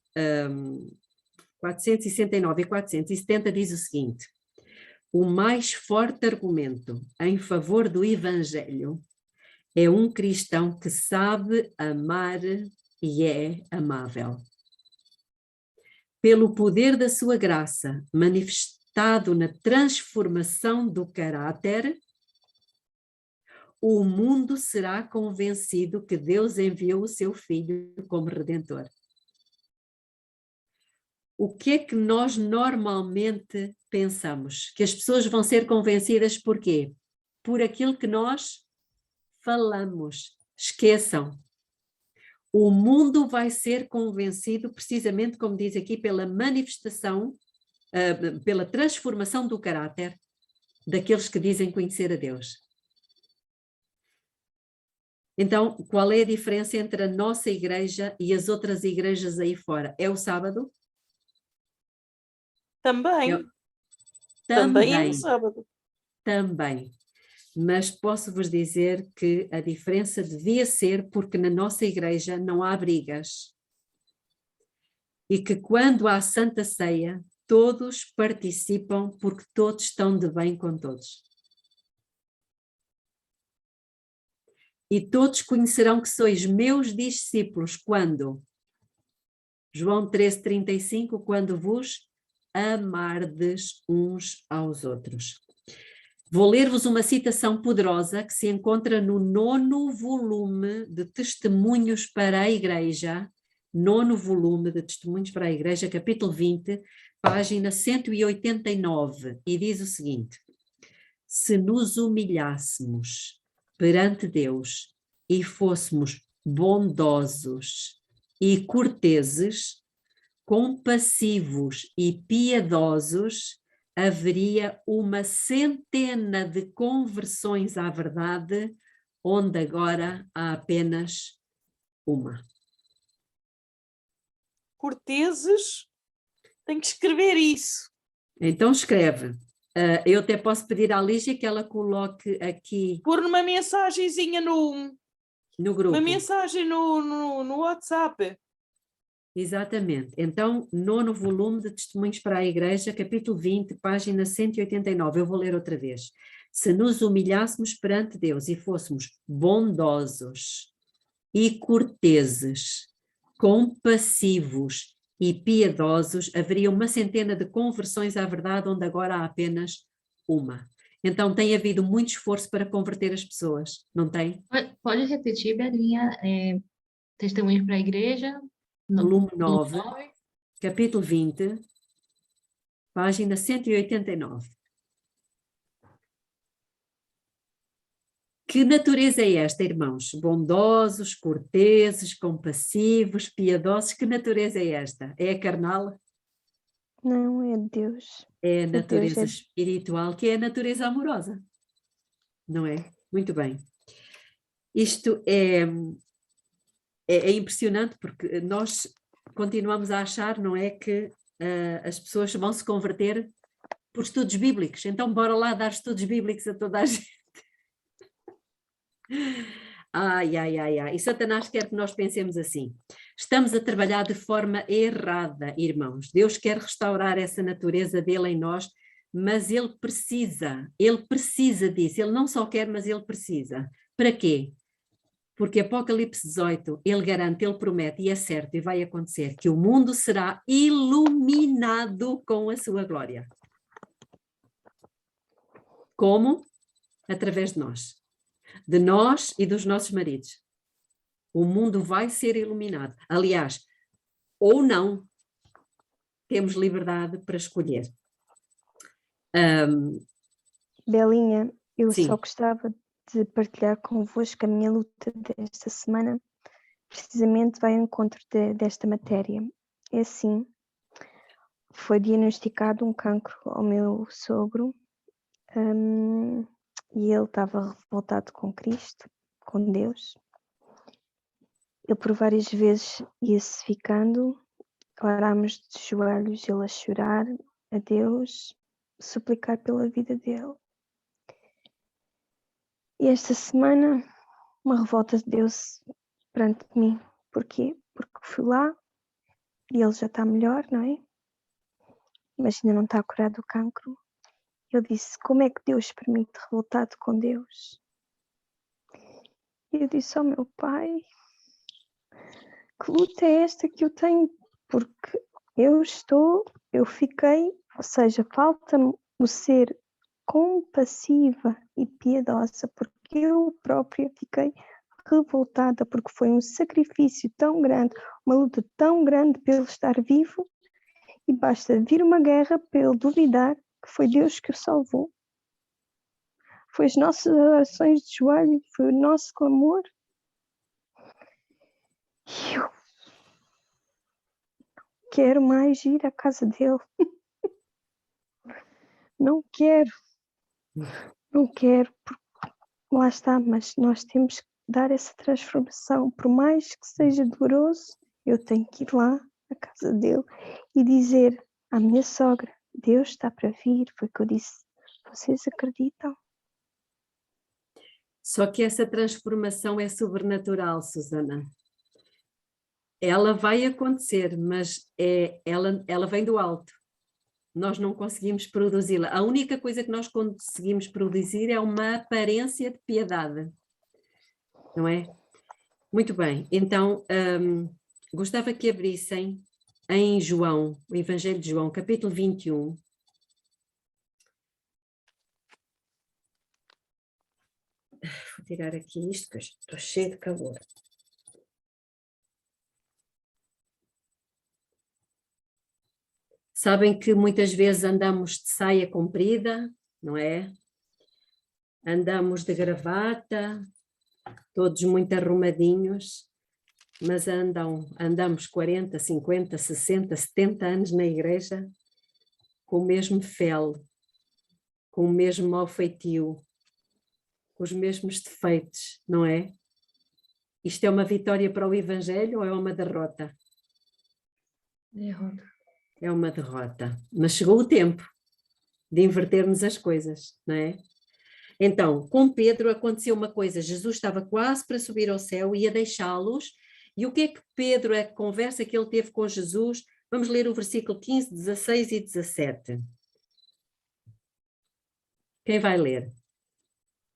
469 e 470 diz o seguinte: o mais forte argumento em favor do Evangelho é um cristão que sabe amar e é amável. Pelo poder da sua graça, manifestado na transformação do caráter, o mundo será convencido que Deus enviou o seu Filho como Redentor. O que é que nós normalmente pensamos? Que as pessoas vão ser convencidas por quê? Por aquilo que nós falamos. Esqueçam. O mundo vai ser convencido, precisamente como diz aqui, pela manifestação, pela transformação do caráter daqueles que dizem conhecer a Deus. Então, qual é a diferença entre a nossa igreja e as outras igrejas aí fora? É o sábado? Também. Também é no sábado. Também. Mas posso-vos dizer que a diferença devia ser porque na nossa igreja não há brigas. E que quando há Santa Ceia, todos participam, porque todos estão de bem com todos. E todos conhecerão que sois meus discípulos quando? João 13:35, quando vos amardes uns aos outros. Vou ler-vos uma citação poderosa que se encontra no 9º volume de Testemunhos para a Igreja, 9º volume de Testemunhos para a Igreja, capítulo 20, página 189, e diz o seguinte: se nos humilhássemos perante Deus e fôssemos bondosos e corteses, compassivos e piedosos, haveria uma centena de conversões à verdade, onde agora há apenas uma. Corteses, tem que escrever isso. Então escreve. Eu até posso pedir à Lígia que ela coloque aqui... Pôr numa mensagenzinha no grupo. Uma mensagem no WhatsApp. Exatamente. Então, 9º volume de Testemunhos para a Igreja, capítulo 20, página 189. Eu vou ler outra vez. Se nos humilhássemos perante Deus e fôssemos bondosos e corteses, compassivos e piedosos, haveria uma centena de conversões à verdade, onde agora há apenas uma. Então tem havido muito esforço para converter as pessoas, não tem? Pode repetir, Belinha, Testemunhos para a Igreja? Volume 9, capítulo 20, página 189. Que natureza é esta, irmãos? Bondosos, corteses, compassivos, piedosos, que natureza é esta? É a carnal? Não, é Deus. É a natureza Deus espiritual, que é a natureza amorosa. Não é? Muito bem. Isto é impressionante, porque nós continuamos a achar, não é, que as pessoas vão se converter por estudos bíblicos. Então bora lá dar estudos bíblicos a toda a gente. Ai. E Satanás quer que nós pensemos assim. Estamos a trabalhar de forma errada, irmãos. Deus quer restaurar essa natureza dele em nós, mas ele precisa disso. Ele não só quer, mas ele precisa. Para quê? Porque Apocalipse 18, ele garante, ele promete, e é certo, e vai acontecer, que o mundo será iluminado com a sua glória. Como? Através de nós e dos nossos maridos. O mundo vai ser iluminado. Aliás, ou não, temos liberdade para escolher. Belinha, eu Sim. só gostava de partilhar convosco a minha luta desta semana, precisamente vai ao encontro desta matéria. É assim, foi diagnosticado um cancro ao meu sogro, e ele estava revoltado com Cristo, com Deus. Ele por várias vezes ia-se ficando, orámos de joelhos, ele a chorar a Deus, suplicar pela vida dele. E esta semana, uma revolta de Deus perante mim. Porquê? Porque fui lá e ele já está melhor, não é? Mas ainda não está curado do cancro. Eu disse, como é que Deus permite revoltado com Deus? E eu disse ao meu pai, que luta é esta que eu tenho? Porque eu fiquei, ou seja, falta-me o ser compassiva e piedosa, porque eu própria fiquei revoltada, porque foi um sacrifício tão grande, uma luta tão grande para ele estar vivo, e basta vir uma guerra para ele duvidar que foi Deus que o salvou. Foi as nossas orações de joelho, foi o nosso clamor. E eu quero mais ir à casa dele. Não quero, porque lá está, mas nós temos que dar essa transformação. Por mais que seja doloroso, eu tenho que ir lá à casa dele e dizer à minha sogra, Deus está para vir, foi o que eu disse. Vocês acreditam? Só que essa transformação é sobrenatural, Susana. Ela vai acontecer, mas ela vem do alto. nós não conseguimos produzi-la. A única coisa que nós conseguimos produzir é uma aparência de piedade, não é? Muito bem, então gostava que abrissem em João, o Evangelho de João, capítulo 21. Vou tirar aqui isto, porque estou cheio de calor. Sabem que muitas vezes andamos de saia comprida, não é? Andamos de gravata, todos muito arrumadinhos, mas andamos 40, 50, 60, 70 anos na igreja com o mesmo fel, com o mesmo mau feitio, com os mesmos defeitos, não é? Isto é uma vitória para o Evangelho ou é uma derrota? Derrota. É uma derrota, mas chegou o tempo de invertermos as coisas, não é? Então, com Pedro aconteceu uma coisa, Jesus estava quase para subir ao céu, ia deixá-los, e o que é que Pedro, a conversa que ele teve com Jesus, vamos ler o versículo 15, 16 e 17. Quem vai ler?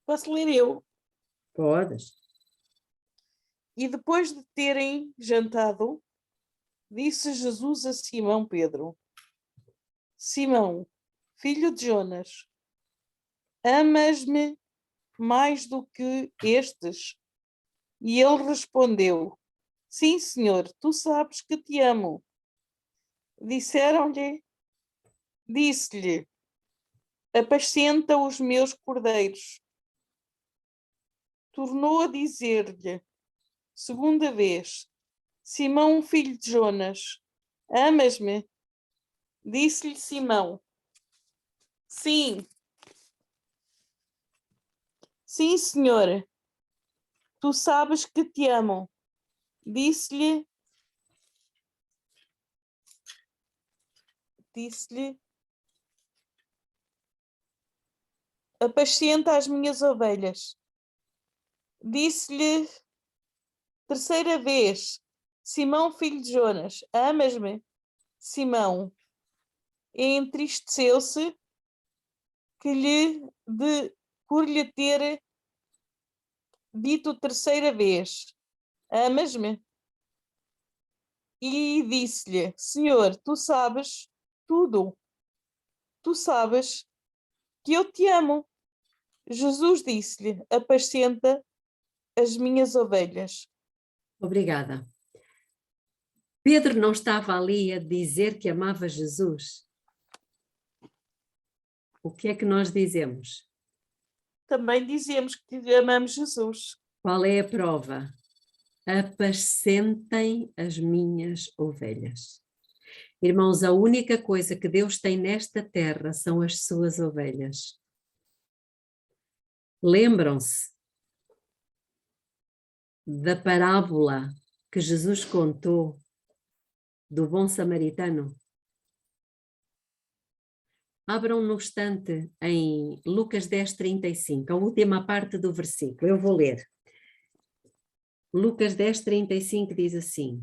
Posso ler eu? Podes. E depois de terem jantado, disse Jesus a Simão Pedro: Simão, filho de Jonas, amas-me mais do que estes? E ele respondeu: Sim, Senhor, tu sabes que te amo. Disse-lhe: Apascenta os meus cordeiros. Tornou a dizer-lhe, segunda vez: Simão, filho de Jonas, amas-me? Disse-lhe Simão: Sim, sim, Senhor, tu sabes que te amo. Disse-lhe: Apascenta as minhas ovelhas. Disse-lhe terceira vez: Simão, filho de Jonas, amas-me? Simão entristeceu-se por lhe ter dito terceira vez: Amas-me? E disse-lhe: Senhor, tu sabes tudo. Tu sabes que eu te amo. Jesus disse-lhe: Apascenta as minhas ovelhas. Obrigada. Pedro não estava ali a dizer que amava Jesus? O que é que nós dizemos? Também dizemos que amamos Jesus. Qual é a prova? Apascentem as minhas ovelhas. Irmãos, a única coisa que Deus tem nesta terra são as suas ovelhas. Lembram-se da parábola que Jesus contou do bom samaritano? Abram no instante em Lucas 10:35, a última parte do versículo. Eu vou ler. Lucas 10:35 diz assim.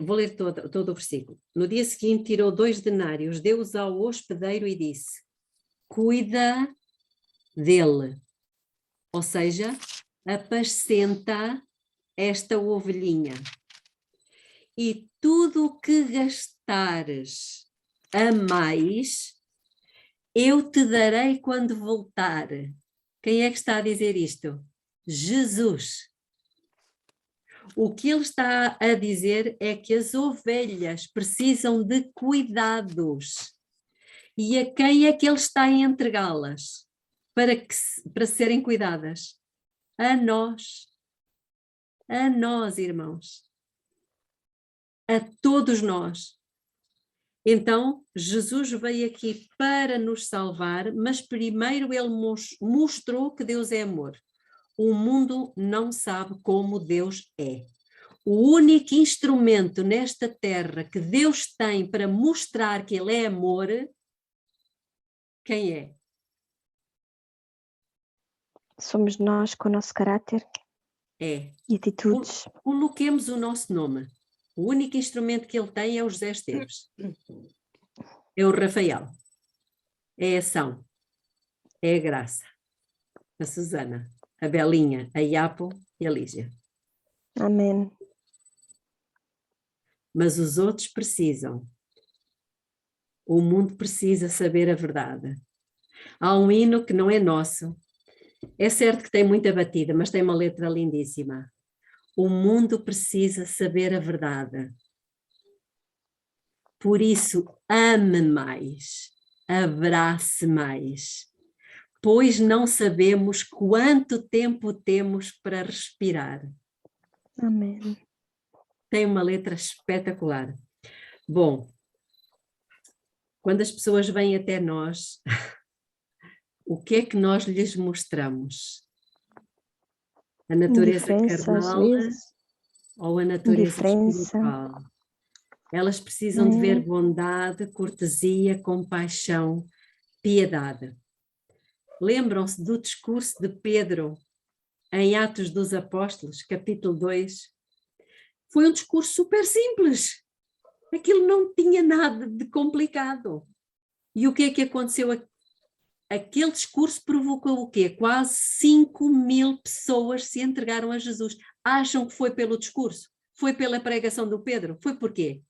Vou ler todo o versículo. No dia seguinte tirou 2 denários, deu-os ao hospedeiro e disse: Cuida dele. Ou seja, apascenta esta ovelhinha. E tudo o que gastares a mais, eu te darei quando voltar. Quem é que está a dizer isto? Jesus. O que ele está a dizer é que as ovelhas precisam de cuidados. E a quem é que ele está a entregá-las para serem cuidadas? A nós. A nós, irmãos. A todos nós. Então, Jesus veio aqui para nos salvar, mas primeiro ele mostrou que Deus é amor. O mundo não sabe como Deus é. O único instrumento nesta terra que Deus tem para mostrar que ele é amor, quem é? Somos nós com o nosso caráter É. e atitudes. Coloquemos o nosso nome. O único instrumento que ele tem é o José Esteves. É o Rafael. É a ação. É a Graça. A Susana. A Belinha. A Iapo e a Lígia. Amém. Mas os outros precisam. O mundo precisa saber a verdade. Há um hino que não é nosso. É certo que tem muita batida, mas tem uma letra lindíssima. O mundo precisa saber a verdade. Por isso, ame mais, abrace mais, pois não sabemos quanto tempo temos para respirar. Amém. Tem uma letra espetacular. Bom, quando as pessoas vêm até nós, o que é que nós lhes mostramos? A natureza Indiferença às carnal vezes. ou a natureza Indiferença. espiritual? Elas precisam de ver É. bondade, cortesia, compaixão, piedade. Lembram-se do discurso de Pedro em Atos dos Apóstolos, capítulo 2? Foi um discurso super simples. Aquilo não tinha nada de complicado. E o que é que aconteceu? Aquele discurso provocou o quê? Quase 5.000 pessoas se entregaram a Jesus. Acham que foi pelo discurso? Foi pela pregação do Pedro? Foi por quê?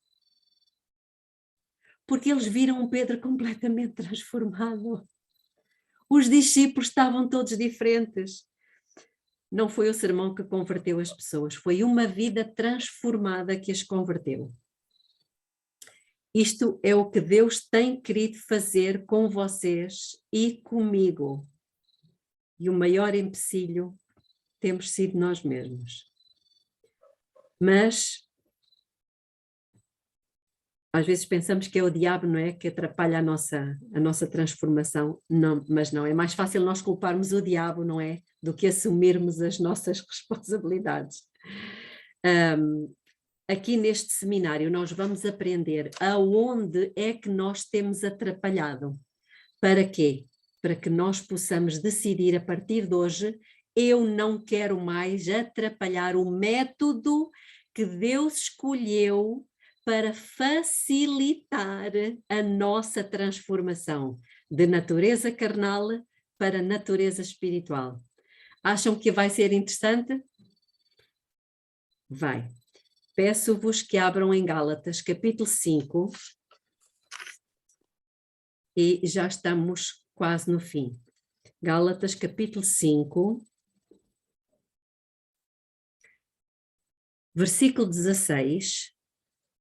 Porque eles viram um Pedro completamente transformado. Os discípulos estavam todos diferentes. Não foi o sermão que converteu as pessoas, foi uma vida transformada que as converteu. Isto é o que Deus tem querido fazer com vocês e comigo. E o maior empecilho temos sido nós mesmos. Mas às vezes pensamos que é o diabo, não é? Que atrapalha a nossa transformação. Não, mas não, é mais fácil nós culparmos o diabo, não é? Do que assumirmos as nossas responsabilidades. Aqui neste seminário nós vamos aprender aonde é que nós temos atrapalhado. Para quê? Para que nós possamos decidir a partir de hoje, eu não quero mais atrapalhar o método que Deus escolheu para facilitar a nossa transformação de natureza carnal para natureza espiritual. Acham que vai ser interessante? Vai. Peço-vos que abram em Gálatas, capítulo 5, e já estamos quase no fim. Gálatas, capítulo 5, versículo 16,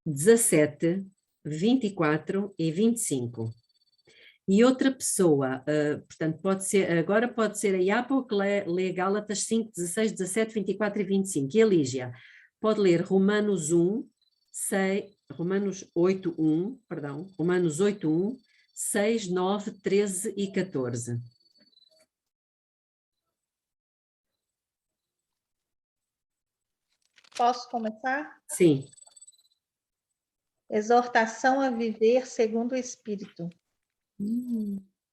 17, 24 e 25. E outra pessoa, portanto, agora pode ser a Iapo que lê Gálatas 5, 16, 17, 24 e 25. E a Lígia pode ler Romanos 8, 1, 6, 9, 13 e 14. Posso começar? Sim. Exortação a viver segundo o Espírito.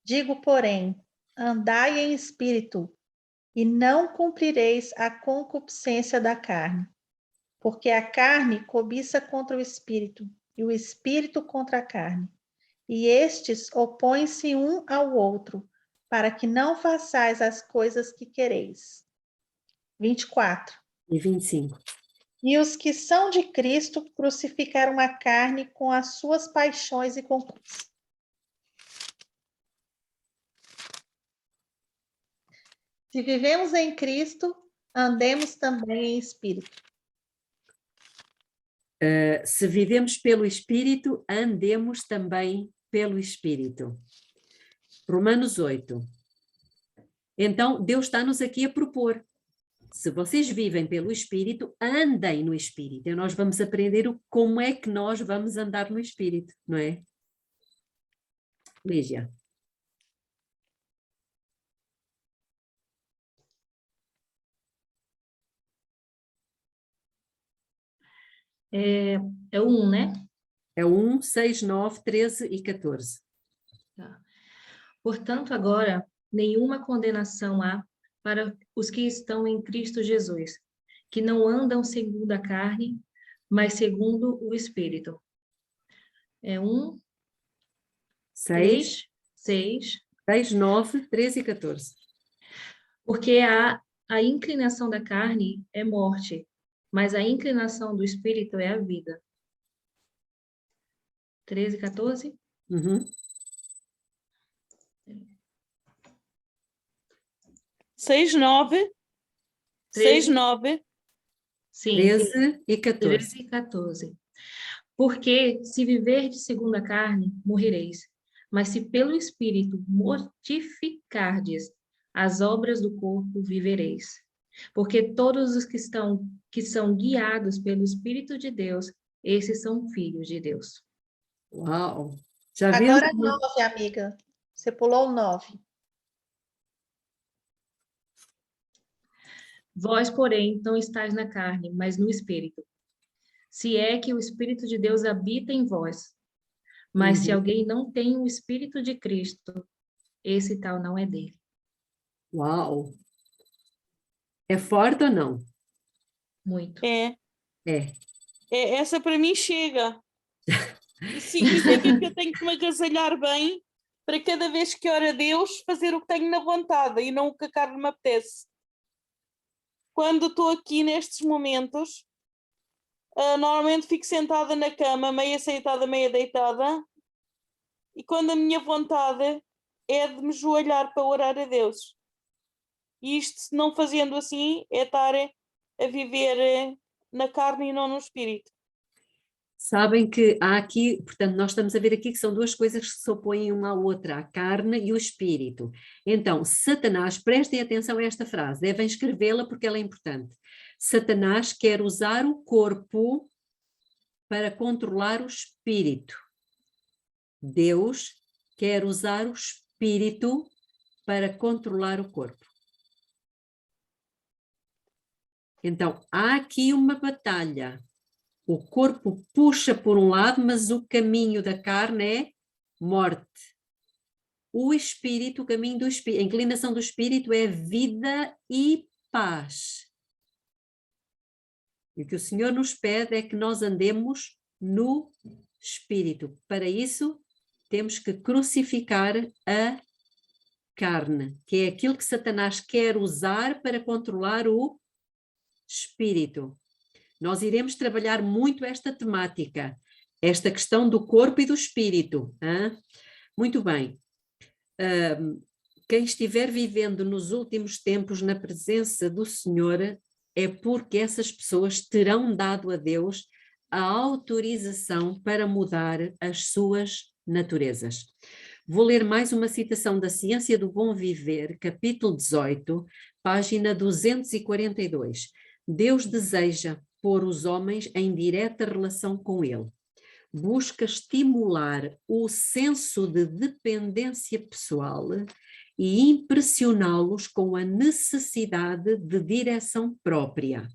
Digo, porém, andai em espírito, e não cumprireis a concupiscência da carne. Porque a carne cobiça contra o espírito, e o espírito contra a carne. E estes opõem-se um ao outro, para que não façais as coisas que quereis. 24. E 25. E os que são de Cristo crucificaram a carne com as suas paixões e concupiscências. Se vivemos em Cristo, andemos também em espírito. Se vivemos pelo Espírito, andemos também pelo Espírito. Romanos 8. Então, Deus está-nos aqui a propor. Se vocês vivem pelo Espírito, andem no Espírito. E nós vamos aprender como é que nós vamos andar no Espírito, não é? Lígia. É o 1, né? É 1, 6, 9, 13 e 14. Tá. Portanto, agora, nenhuma condenação há para os que estão em Cristo Jesus, que não andam segundo a carne, mas segundo o Espírito. É 1, 6, 6. 6, 9, 13 e 14. Porque a inclinação da carne é morte, mas a inclinação do espírito é a vida. 13, 14? Uhum. 6, 9. 6, 13? 9. Sim, 13 e 14. 13 e 14. Porque se viverdes segundo a carne, morrereis. Mas se pelo Espírito mortificardes as obras do corpo, vivereis. Porque todos os que são guiados pelo Espírito de Deus, esses são filhos de Deus. Uau! Já viu? Agora 9, amiga. Você pulou o 9. Vós, porém, não estáis na carne, mas no Espírito. Se é que o Espírito de Deus habita em vós. Mas se Uhum. alguém não tem o Espírito de Cristo, esse tal não é dele. Uau! É forte ou não? Muito. É. É. Essa para mim chega. Isso significa que eu tenho que me agasalhar bem para cada vez que oro a Deus fazer o que tenho na vontade e não o que a carne me apetece. Quando estou aqui nestes momentos, normalmente fico sentada na cama, meia sentada, meia deitada, e quando a minha vontade é de me joelhar para orar a Deus. E isto, não fazendo assim, é estar a viver na carne e não no espírito. Sabem que há aqui, portanto, nós estamos a ver aqui que são duas coisas que se opõem uma à outra, a carne e o espírito. Então, Satanás, prestem atenção a esta frase, devem escrevê-la porque ela é importante. Satanás quer usar o corpo para controlar o espírito. Deus quer usar o espírito para controlar o corpo. Então, há aqui uma batalha. O corpo puxa por um lado, mas o caminho da carne é morte. O espírito, o caminho do espírito, a inclinação do espírito é vida e paz. E o que o Senhor nos pede é que nós andemos no espírito. Para isso, temos que crucificar a carne, que é aquilo que Satanás quer usar para controlar o espírito. Nós iremos trabalhar muito esta temática, esta questão do corpo e do espírito. Hein? Muito bem. Quem estiver vivendo nos últimos tempos na presença do Senhor é porque essas pessoas terão dado a Deus a autorização para mudar as suas naturezas. Vou ler mais uma citação da Ciência do Bom Viver, capítulo 18, página 242. Deus deseja pôr os homens em direta relação com Ele. Busca estimular o senso de dependência pessoal e impressioná-los com a necessidade de direção própria.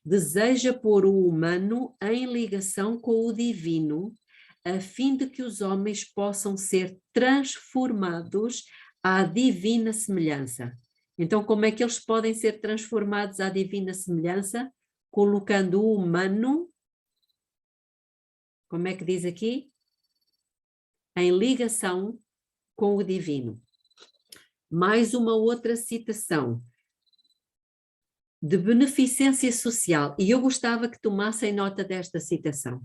Deseja pôr o humano em ligação com o divino, a fim de que os homens possam ser transformados à divina semelhança. Então, como é que eles podem ser transformados à divina semelhança? Colocando o humano, como é que diz aqui? Em ligação com o divino. Mais uma outra citação de beneficência social, e eu gostava que tomassem nota desta citação.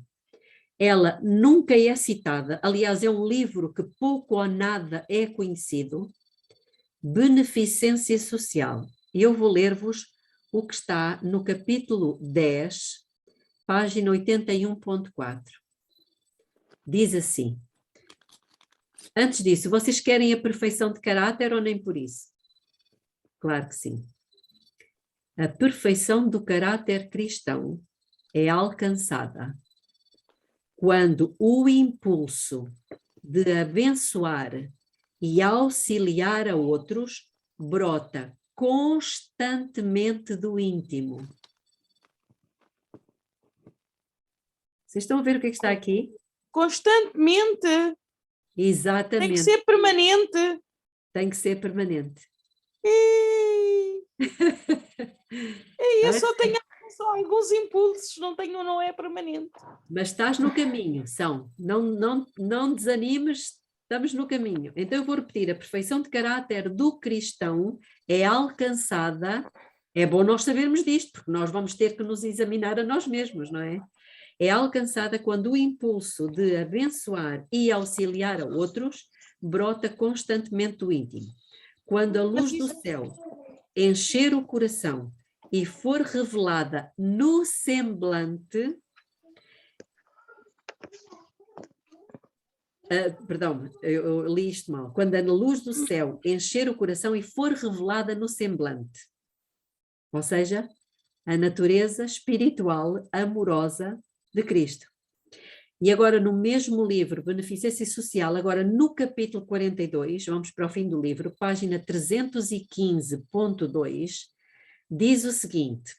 Ela nunca é citada, aliás, é um livro que pouco ou nada é conhecido, Beneficência Social. E eu vou ler-vos o que está no capítulo 10, página 81.4. Diz assim: antes disso, vocês querem a perfeição de caráter ou nem por isso? Claro que sim. A perfeição do caráter cristão é alcançada quando o impulso de abençoar e auxiliar a outros brota constantemente do íntimo. Vocês estão a ver o que é que está aqui? Constantemente. Exatamente. Tem que ser permanente. Tem que ser permanente. Eu só tenho só alguns impulsos, não é permanente. Mas estás no caminho, não desanimes, Estamos no caminho. Então eu vou repetir, a perfeição de caráter do cristão é alcançada, é bom nós sabermos disto, porque nós vamos ter que nos examinar a nós mesmos, não é? É alcançada quando o impulso de abençoar e auxiliar a outros brota constantemente do íntimo. Quando a luz do céu encher o coração e for revelada no semblante, perdão, eu li isto mal. Quando a luz do céu encher o coração e for revelada no semblante, ou seja, a natureza espiritual amorosa de Cristo. E agora no mesmo livro, Beneficência Social, agora no capítulo 42, vamos para o fim do livro, página 315.2, diz o seguinte: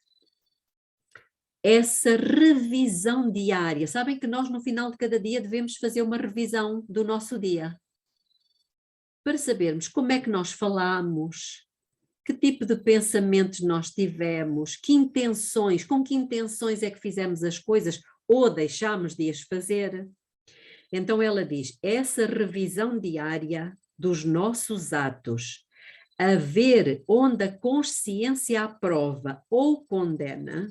essa revisão diária, sabem que nós no final de cada dia devemos fazer uma revisão do nosso dia, para sabermos como é que nós falamos, que tipo de pensamentos nós tivemos, que intenções, com que intenções é que fizemos as coisas ou deixámos de as fazer. Então ela diz, essa revisão diária dos nossos atos, a ver onde a consciência aprova ou condena,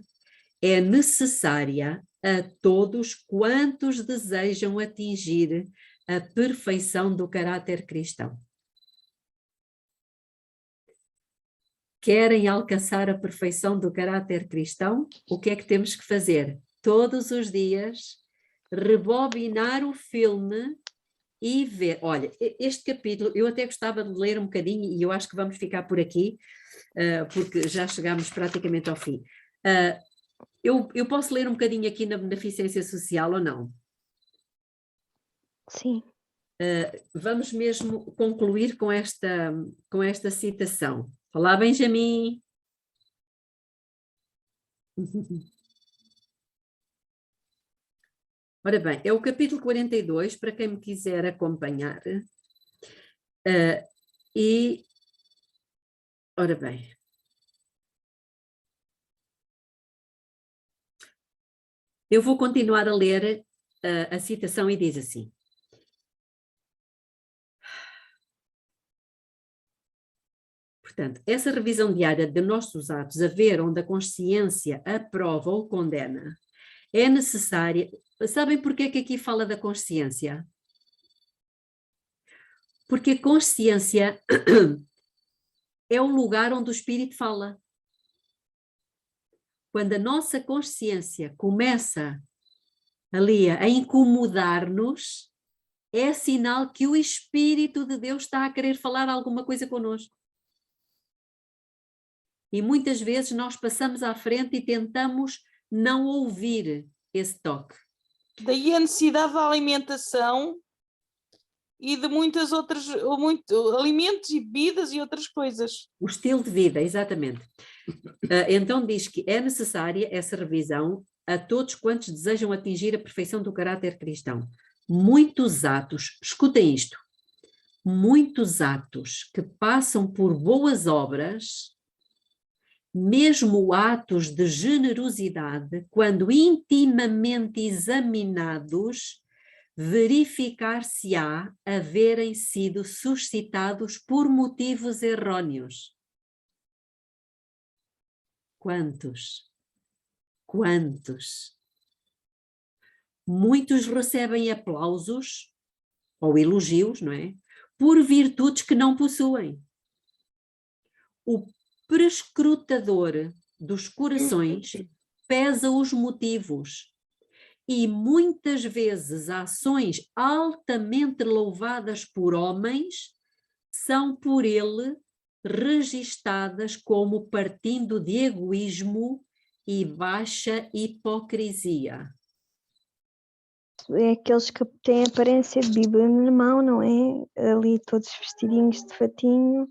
é necessária a todos quantos desejam atingir a perfeição do caráter cristão. Querem alcançar a perfeição do caráter cristão? O que é que temos que fazer? Todos os dias, rebobinar o filme e ver. Olha, este capítulo, eu até gostava de ler um bocadinho e eu acho que vamos ficar por aqui, porque já chegamos praticamente ao fim. Eu posso ler um bocadinho aqui na Beneficência Social ou não? Sim. Vamos mesmo concluir com esta citação. Olá, Benjamin. Ora bem, é o capítulo 42, para quem me quiser acompanhar. Ora bem. Eu vou continuar a ler a citação e diz assim. Portanto, essa revisão diária de nossos atos, a ver onde a consciência aprova ou condena, é necessária. Sabem porque é que aqui fala da consciência? Porque a consciência é o lugar onde o Espírito fala. Quando a nossa consciência começa ali a incomodar-nos, é sinal que o Espírito de Deus está a querer falar alguma coisa connosco. E muitas vezes nós passamos à frente e tentamos não ouvir esse toque. Daí a necessidade da alimentação e de muitas outras, alimentos e bebidas e outras coisas. O estilo de vida, exatamente. Então diz que é necessária essa revisão a todos quantos desejam atingir a perfeição do caráter cristão. Muitos atos, escutem isto, muitos atos que passam por boas obras, mesmo atos de generosidade, quando intimamente examinados, verificar-se-á haverem sido suscitados por motivos errôneos. Quantos? Quantos? Muitos recebem aplausos ou elogios, não é? Por virtudes que não possuem. O prescrutador dos corações pesa os motivos e muitas vezes ações altamente louvadas por homens são por ele registadas como partindo de egoísmo e baixa hipocrisia. É aqueles que têm aparência de Bíblia na mão, não é? Ali todos vestidinhos de fatinho.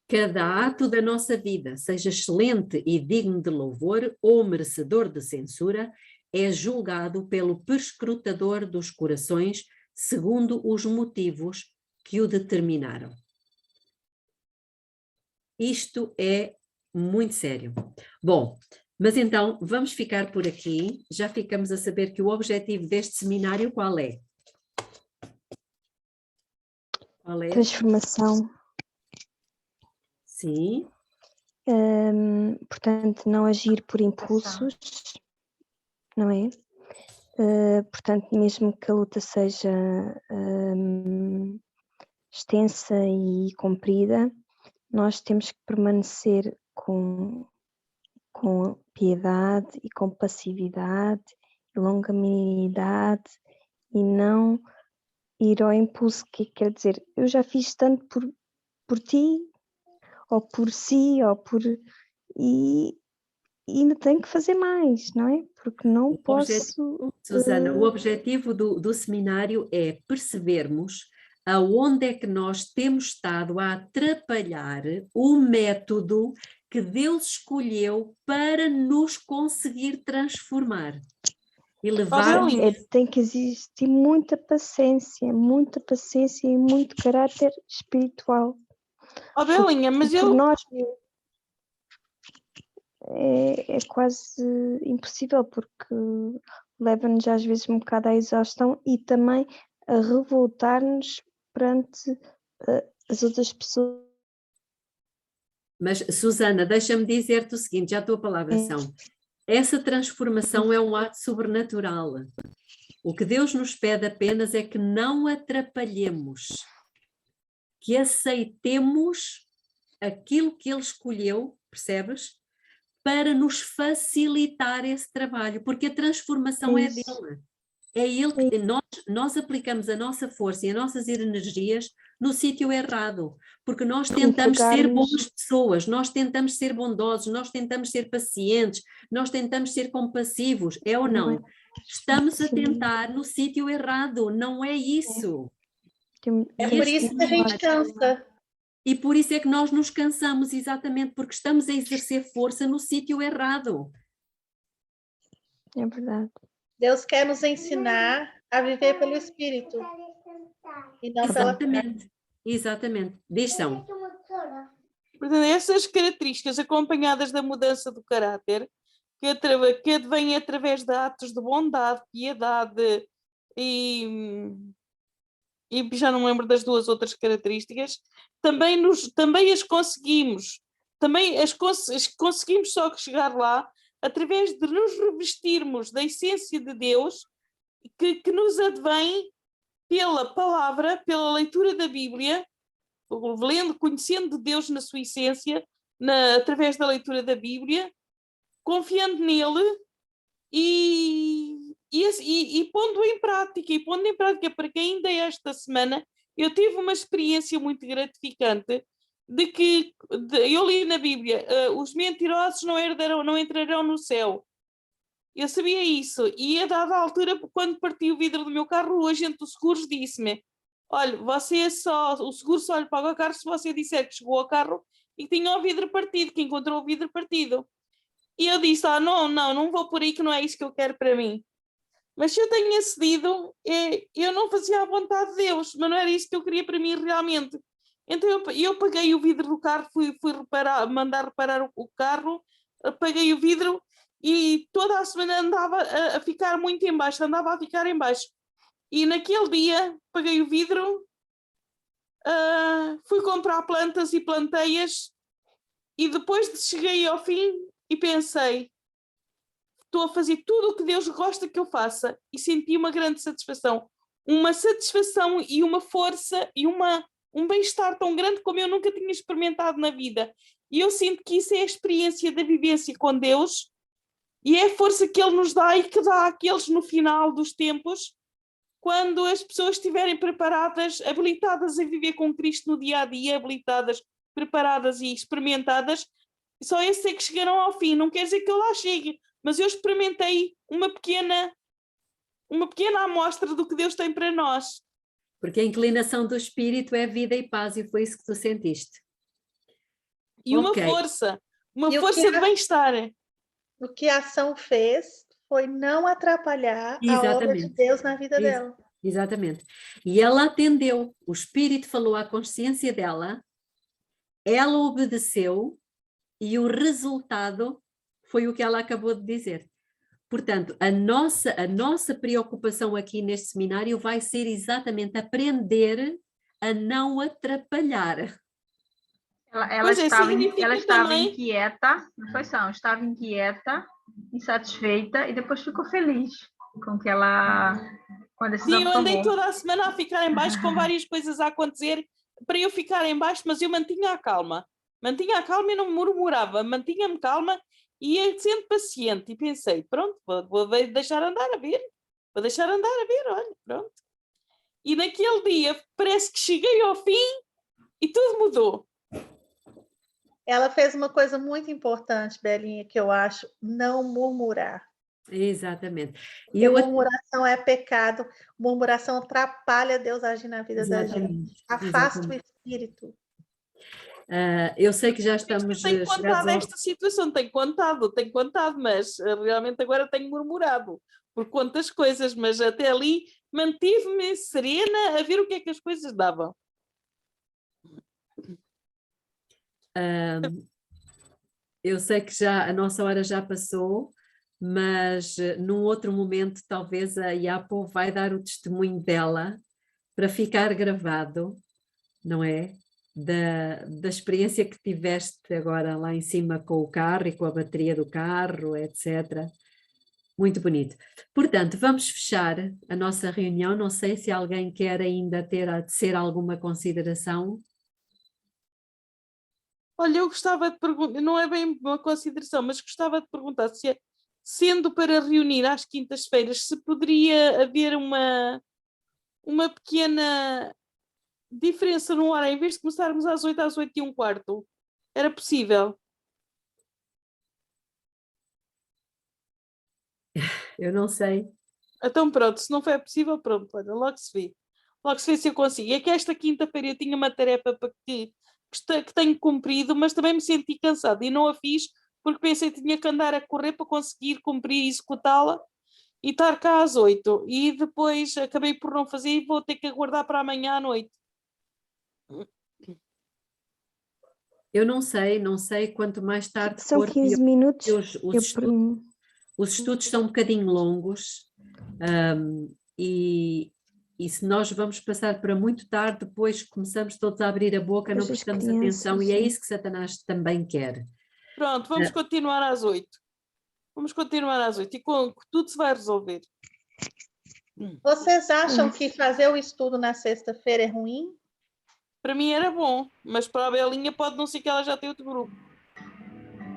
Cada ato da nossa vida, seja excelente e digno de louvor ou merecedor de censura, é julgado pelo perscrutador dos corações segundo os motivos que o determinaram. Isto é muito sério. Bom, mas então vamos ficar por aqui. Já ficamos a saber que o objetivo deste seminário qual é? Qual é? Transformação. Sim. Portanto, não agir por impulsos, não é? Portanto, mesmo que a luta seja extensa e comprida, nós temos que permanecer com piedade e com passividade e longanimidade e não ir ao impulso, que quer dizer, eu já fiz tanto por ti, ou por si, ou por... E ainda tenho que fazer mais, não é? Porque não posso... Susana, o objetivo do seminário é percebermos aonde é que nós temos estado a atrapalhar o método que Deus escolheu para nos conseguir transformar e levar... tem que existir muita paciência e muito caráter espiritual. Belinha, mas por nós é quase impossível, porque leva-nos às vezes um bocado à exaustão e também a revoltar-nos perante as outras pessoas. Mas, Susana, deixa-me dizer-te o seguinte, já a tua palavra são. Essa transformação é um ato sobrenatural. O que Deus nos pede apenas é que não atrapalhemos, que aceitemos aquilo que Ele escolheu, percebes? Para nos facilitar esse trabalho, porque a transformação é dele. É ele que nós aplicamos a nossa força e as nossas energias no sítio errado, porque nós tentamos ser boas pessoas, nós tentamos ser bondosos, nós tentamos ser pacientes, nós tentamos ser compassivos, é ou não? Estamos a tentar no sítio errado, não é isso. É por isso que a gente cansa. E por isso é que nós nos cansamos, exatamente, porque estamos a exercer força no sítio errado. É verdade. Deus quer nos ensinar a viver pelo Espírito. E não exatamente, exatamente. Diz-são. Portanto, essas características acompanhadas da mudança do caráter, que vem através de atos de bondade, piedade e já não me lembro das duas outras características, também as conseguimos. Conseguimos só chegar lá através de nos revestirmos da essência de Deus que nos advém pela palavra, pela leitura da Bíblia, conhecendo Deus na sua essência, através da leitura da Bíblia, confiando nele e pondo em prática, para que ainda esta semana eu tive uma experiência muito gratificante de que eu li na Bíblia, os mentirosos não entrarão no céu. Eu sabia isso, e a dada altura, quando parti o vidro do meu carro, o agente dos seguros disse-me: olha, o seguro só lhe paga o carro se você disser que chegou ao carro e que tinha o vidro partido, que encontrou o vidro partido. E eu disse: não vou por aí, que não é isso que eu quero para mim. Mas se eu tenho acedido, eu não fazia a vontade de Deus, mas não era isso que eu queria para mim realmente. Então eu paguei o vidro do carro, fui mandar reparar o carro, paguei o vidro e toda a semana andava a ficar muito em baixo, E naquele dia paguei o vidro, fui comprar plantas e plantei-as e depois cheguei ao fim e pensei: estou a fazer tudo o que Deus gosta que eu faça, e senti uma grande satisfação e uma força e um bem-estar tão grande como eu nunca tinha experimentado na vida. E eu sinto que isso é a experiência da vivência com Deus e é a força que Ele nos dá e que dá àqueles no final dos tempos, quando as pessoas estiverem preparadas, habilitadas a viver com Cristo no dia-a-dia, habilitadas, preparadas e experimentadas. Só esses é que chegaram ao fim. Não quer dizer que eu lá chegue, mas eu experimentei uma pequena amostra do que Deus tem para nós. Porque a inclinação do espírito é vida e paz, e foi isso que tu sentiste. E uma força de bem-estar. O que a ação fez foi não atrapalhar a obra de Deus na vida dela. Exatamente. E ela atendeu, o espírito falou à consciência dela, ela obedeceu e o resultado foi o que ela acabou de dizer. Portanto, a nossa preocupação aqui neste seminário vai ser exatamente aprender a não atrapalhar. Ela Pois é, estava, significa ela estava também- inquieta, não foi só, estava inquieta, insatisfeita e depois ficou feliz com a decisão Sim, que eu andei tomou. toda a semana a ficar em baixo com várias coisas a acontecer para eu ficar em baixo, mas eu mantinha a calma. Mantinha a calma e não murmurava, mantinha-me calma e ia sendo paciente. E pensei, pronto, vou deixar andar a ver. Vou deixar andar a ver, olha, pronto. E naquele dia parece que cheguei ao fim e tudo mudou. Ela fez uma coisa muito importante, Belinha, que eu acho, não murmurar. Exatamente. E murmuração é pecado, murmuração atrapalha Deus agir na vida da gente. Afasta o espírito. Eu sei que já estamos Tenho chegados contado ao... esta situação, tenho contado, mas realmente agora tenho murmurado por quantas coisas, mas até ali mantive-me serena a ver o que é que as coisas davam. Eu sei que já a nossa hora já passou, mas num outro momento talvez a Iapo vai dar o testemunho dela para ficar gravado, não é? Da experiência que tiveste agora lá em cima com o carro e com a bateria do carro, etc. Muito bonito. Portanto, vamos fechar a nossa reunião. Não sei se alguém quer ainda tecer alguma consideração. Olha, eu gostava de perguntar, não é bem uma consideração, mas gostava de perguntar se, sendo para reunir às quintas-feiras, se poderia haver uma pequena diferença no horário, em vez de começarmos às 8, às 8h15. Era possível? Eu não sei. Então pronto, se não foi possível, pronto, olha, logo se vê. Logo se vê se eu consigo. É que esta quinta-feira eu tinha uma tarefa para que tenho cumprido, mas também me senti cansada e não a fiz porque pensei que tinha que andar a correr para conseguir cumprir e executá-la e estar cá às 8. E depois acabei por não fazer e vou ter que aguardar para amanhã à noite. Eu não sei, quanto mais tarde São for, 15 pior. minutos. Os estudos são um bocadinho longos, e se nós vamos passar para muito tarde, depois começamos todos a abrir a boca, não Pois as prestamos crianças, atenção, e é sim. isso que Satanás também quer. Pronto, vamos continuar às 8. Vamos continuar às 8 e tudo se vai resolver. Vocês acham que fazer o estudo na sexta-feira é ruim? Para mim era bom, mas para a Belinha pode não ser que ela já tenha outro grupo.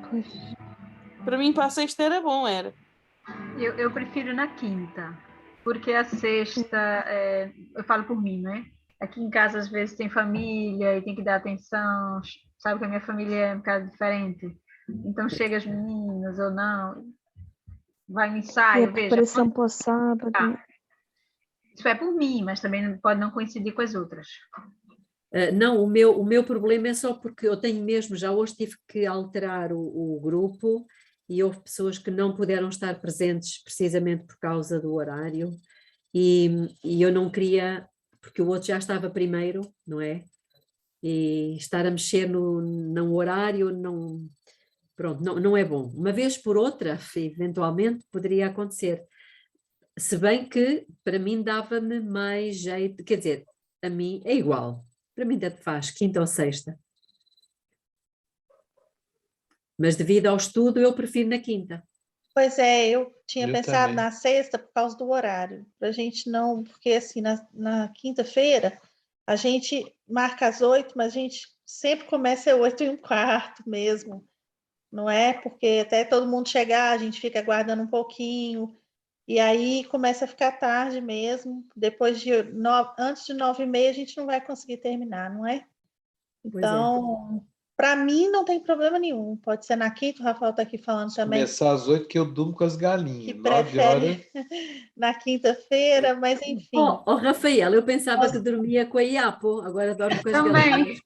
Pois. Para mim, para a sexta era bom, era. Eu prefiro na quinta, porque a sexta, eu falo por mim, né? Aqui em casa, às vezes, tem família e tem que dar atenção, sabe que a minha família é um bocado diferente. Então, chega as meninas ou não, vai no E ensaio, a veja. preparação para o sábado. Isso é por mim, mas também pode não coincidir com as outras. Não, o meu problema é só porque eu tenho mesmo, já hoje tive que alterar o grupo e houve pessoas que não puderam estar presentes precisamente por causa do horário e eu não queria, porque o outro já estava primeiro, não é? E estar a mexer no horário pronto, não é bom. Uma vez por outra, eventualmente, poderia acontecer. Se bem que para mim dava-me mais jeito, quer dizer, a mim é igual. Para mim tanto faz, quinta ou sexta. Mas devido ao estudo, eu prefiro na quinta. Pois é, eu tinha Eu pensado também. na sexta por causa do horário. Para a gente não, porque assim, na quinta-feira, a gente marca às 8, mas a gente sempre começa às 8h15 mesmo, não é? Porque até todo mundo chegar, a gente fica aguardando um pouquinho, e aí começa a ficar tarde mesmo. Depois antes de 9h30, a gente não vai conseguir terminar, não é? Pois é. Então, para mim não tem problema nenhum. Pode ser na quinta, o Rafael está aqui falando também Começar às 8 que eu durmo com as que galinhas. 9 prefere horas. na quinta-feira, mas enfim. Oh, Rafael, eu pensava que dormia com a Iapo, agora dorme com as Também. galinhas.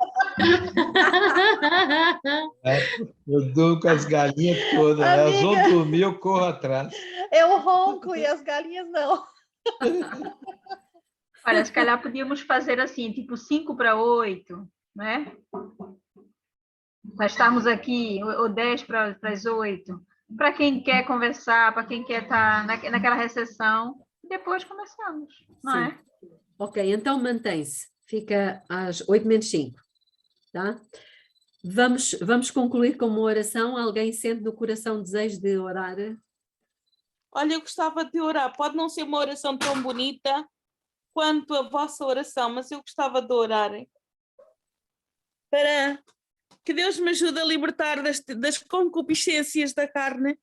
Eu durmo com as galinhas todas. Elas vão Amiga, dormir, eu corro atrás. eu ronco e as galinhas não. Olha, se calhar podíamos fazer assim, tipo 5 para 8, né? Nós estarmos aqui, ou 10 para as 8, para quem quer conversar, para quem quer estar naquela recessão, depois começamos, não é? Ok, então mantém-se. Fica às 8 menos 5, tá? Vamos concluir com uma oração. Alguém sente no coração desejo de orar? Olha, eu gostava de orar. Pode não ser uma oração tão bonita quanto a vossa oração, mas eu gostava de orar para que Deus me ajude a libertar das concupiscências da carne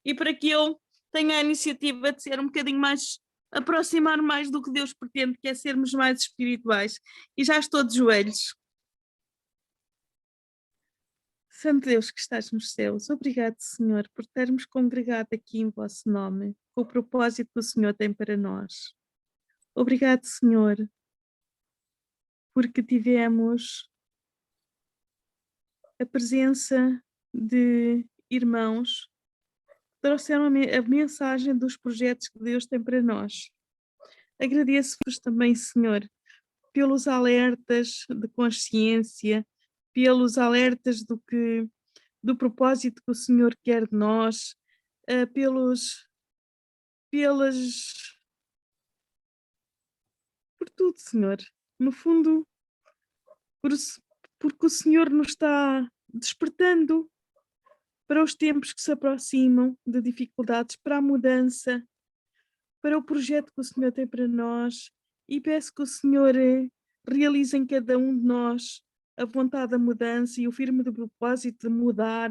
e para que eu tenha a iniciativa de ser um bocadinho mais, aproximar mais do que Deus pretende, que é sermos mais espirituais. E já estou de joelhos. Santo Deus que estás nos céus, obrigado, Senhor, por termos congregado aqui em vosso nome, com o propósito que o Senhor tem para nós. Obrigado, Senhor, porque tivemos a presença de irmãos que trouxeram a mensagem dos projetos que Deus tem para nós. Agradeço-vos também, Senhor, pelos alertas de consciência, pelos alertas do propósito que o Senhor quer de nós, por tudo, Senhor. No fundo, porque o Senhor nos está despertando para os tempos que se aproximam de dificuldades, para a mudança, para o projeto que o Senhor tem para nós, e peço que o Senhor realize em cada um de nós a vontade da mudança e o firme do propósito de mudar,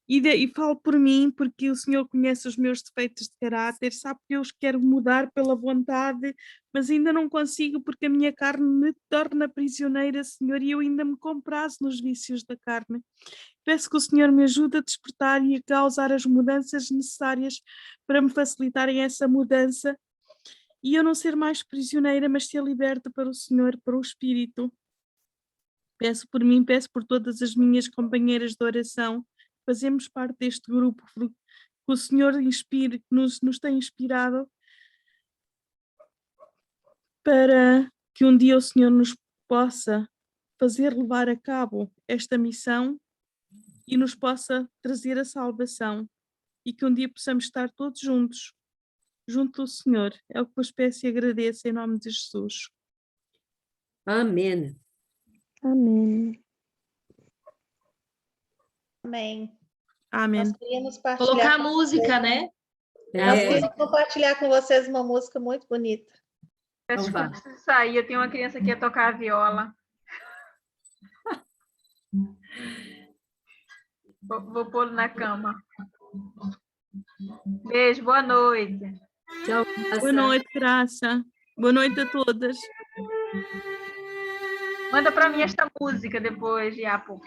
e falo por mim, porque o Senhor conhece os meus defeitos de caráter, sabe que eu os quero mudar pela vontade, mas ainda não consigo porque a minha carne me torna prisioneira, Senhor, e eu ainda me comprazo nos vícios da carne. Peço que o Senhor me ajude a despertar e a causar as mudanças necessárias para me facilitarem essa mudança e eu não ser mais prisioneira, mas ser liberta para o Senhor, para o Espírito. Peço por mim, peço por todas as minhas companheiras de oração. Fazemos parte deste grupo que o Senhor inspire, que nos tem inspirado para que um dia o Senhor nos possa fazer levar a cabo esta missão e nos possa trazer a salvação e que um dia possamos estar todos juntos, junto do Senhor. É o que vos peço e agradeço em nome de Jesus. Amém. Amém. Amém. Amém. Nós queríamos Colocar partilhar a música, né? Nós É, queríamos compartilhar com vocês uma música muito bonita. Peço Então que eu vá. preciso sair. Eu tenho uma criança que ia tocar a viola. Vou pô-lo na cama. Beijo, boa noite. Tchau, Boa noite, Graça. Boa noite a todas. Manda para mim esta música depois, Iapo.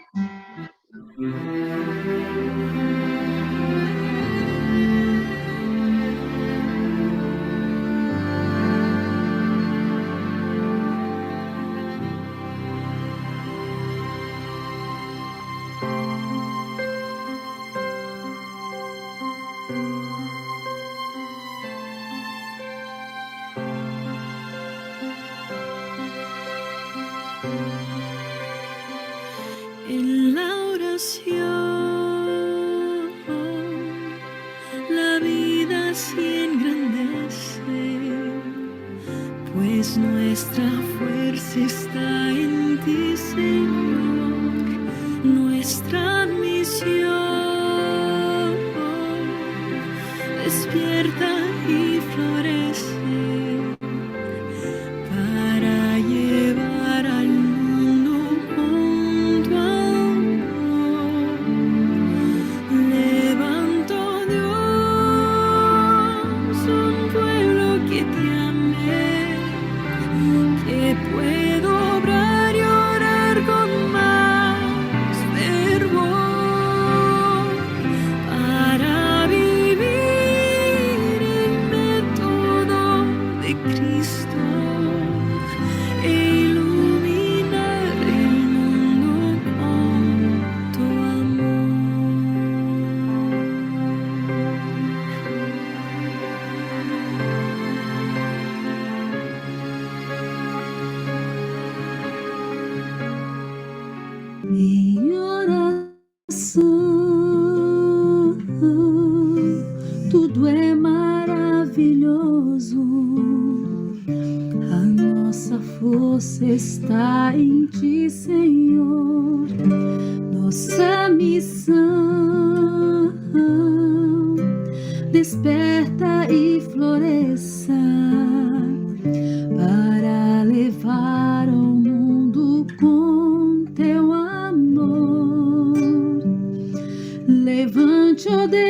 En la oración, la vida se engrandece, pues nuestra fuerza está en ti, Señor, nuestra misión despierta y florece para llevar al mundo con tu amor. Levanto, Dios, un pueblo que te ame, que puedo obrar y orar con más fervor para vivir el método de Cristo e iluminar el mundo con tu amor. Mi oração, tudo é maravilhoso. A nossa nossa força está em ti, Senhor. Nossa missão desperta e floresça para levar ao mundo com teu amor. Levante, ó Deus,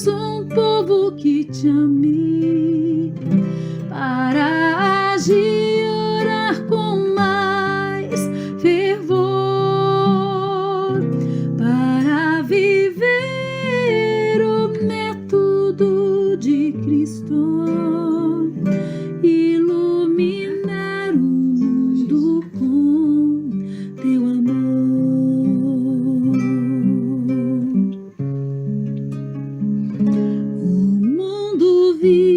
um povo que te ame para agir e orar com mais fervor, para viver o método de Cristo, iluminar o mundo com teu amor. O mundo vive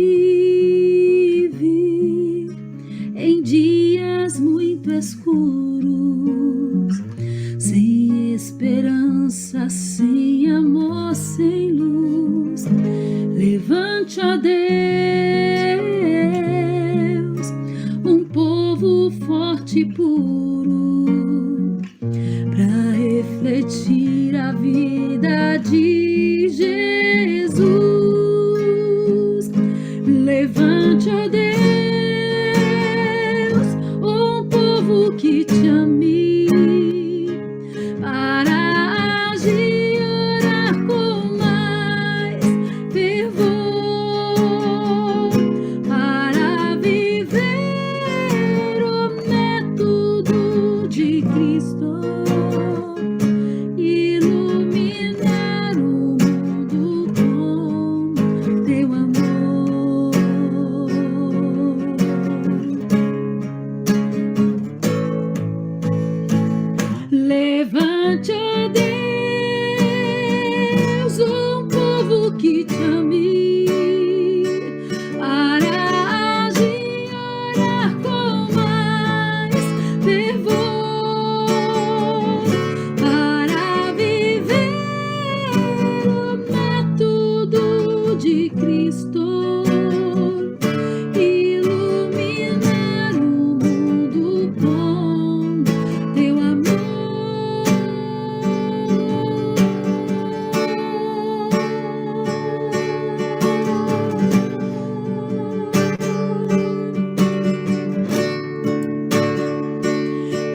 em dias muito escuros, sem esperança, sem amor, sem luz. Levante, ó Deus, um povo forte e puro, para refletir a vida de Jesus. Levante, ó Deus, um povo que te ame para agir e orar com mais fervor, para viver o método de Cristo, iluminar o mundo com teu amor. Levante, ó Deus, um povo que te ame para agir e orar com mais fervor, para viver o método de Cristo, iluminar o mundo com teu amor.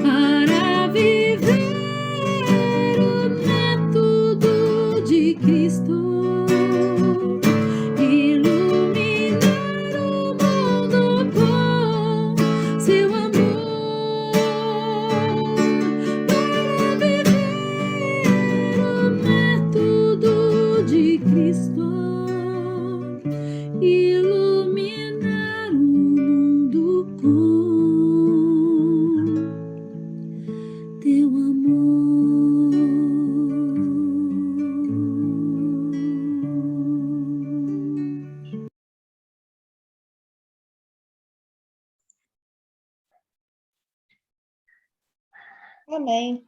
Para viver o método de Cristo, iluminar o mundo com seu amor, para viver o método de Cristo, iluminar o mundo com teu amor. Amém.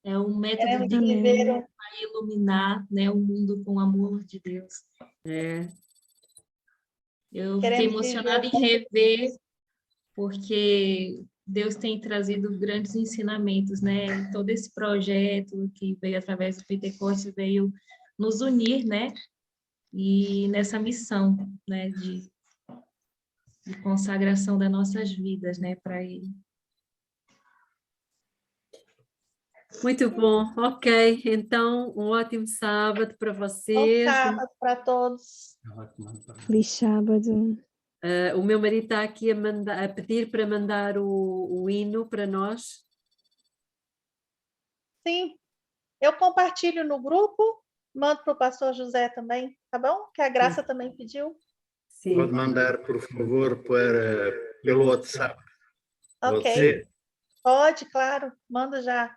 É um método Queremos de viver o para iluminar, né, o mundo com o amor de Deus. É, Eu fiquei Queremos emocionada em rever, porque Deus tem trazido grandes ensinamentos, né? Todo esse projeto que veio através do Pentecostes veio nos unir, né? E nessa missão, né? De consagração das nossas vidas, né? Para Ele. muito bom, ok. Então, um ótimo sábado para bom vocês. sábado para todos. Feliz sábado. O meu marido está aqui a pedir para mandar o hino para nós. Sim, eu compartilho no grupo, mando para o pastor José também, tá bom? Que a Graça também pediu. Sim. Pode mandar, por favor, pelo WhatsApp. Ok, Você? pode, claro, mando já.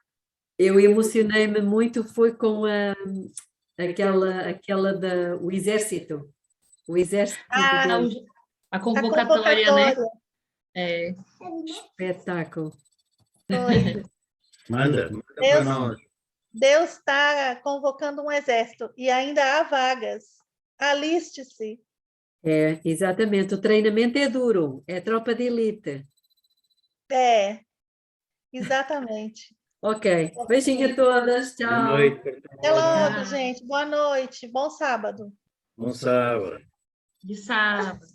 Eu emocionei-me muito, foi com aquela o exército. O exército Ah, de Deus. A A convocatória, né? É, Espetáculo. Foi. Manda para Deus, nós. Deus está convocando um exército e ainda há vagas. Aliste-se. É, exatamente. O treinamento é duro, é tropa de elite. É, exatamente. Ok. Beijinho a todas. Boa Tchau. noite para Até todos. logo, Tchau. gente. Boa noite. Bom sábado. Bom sábado. De sábado.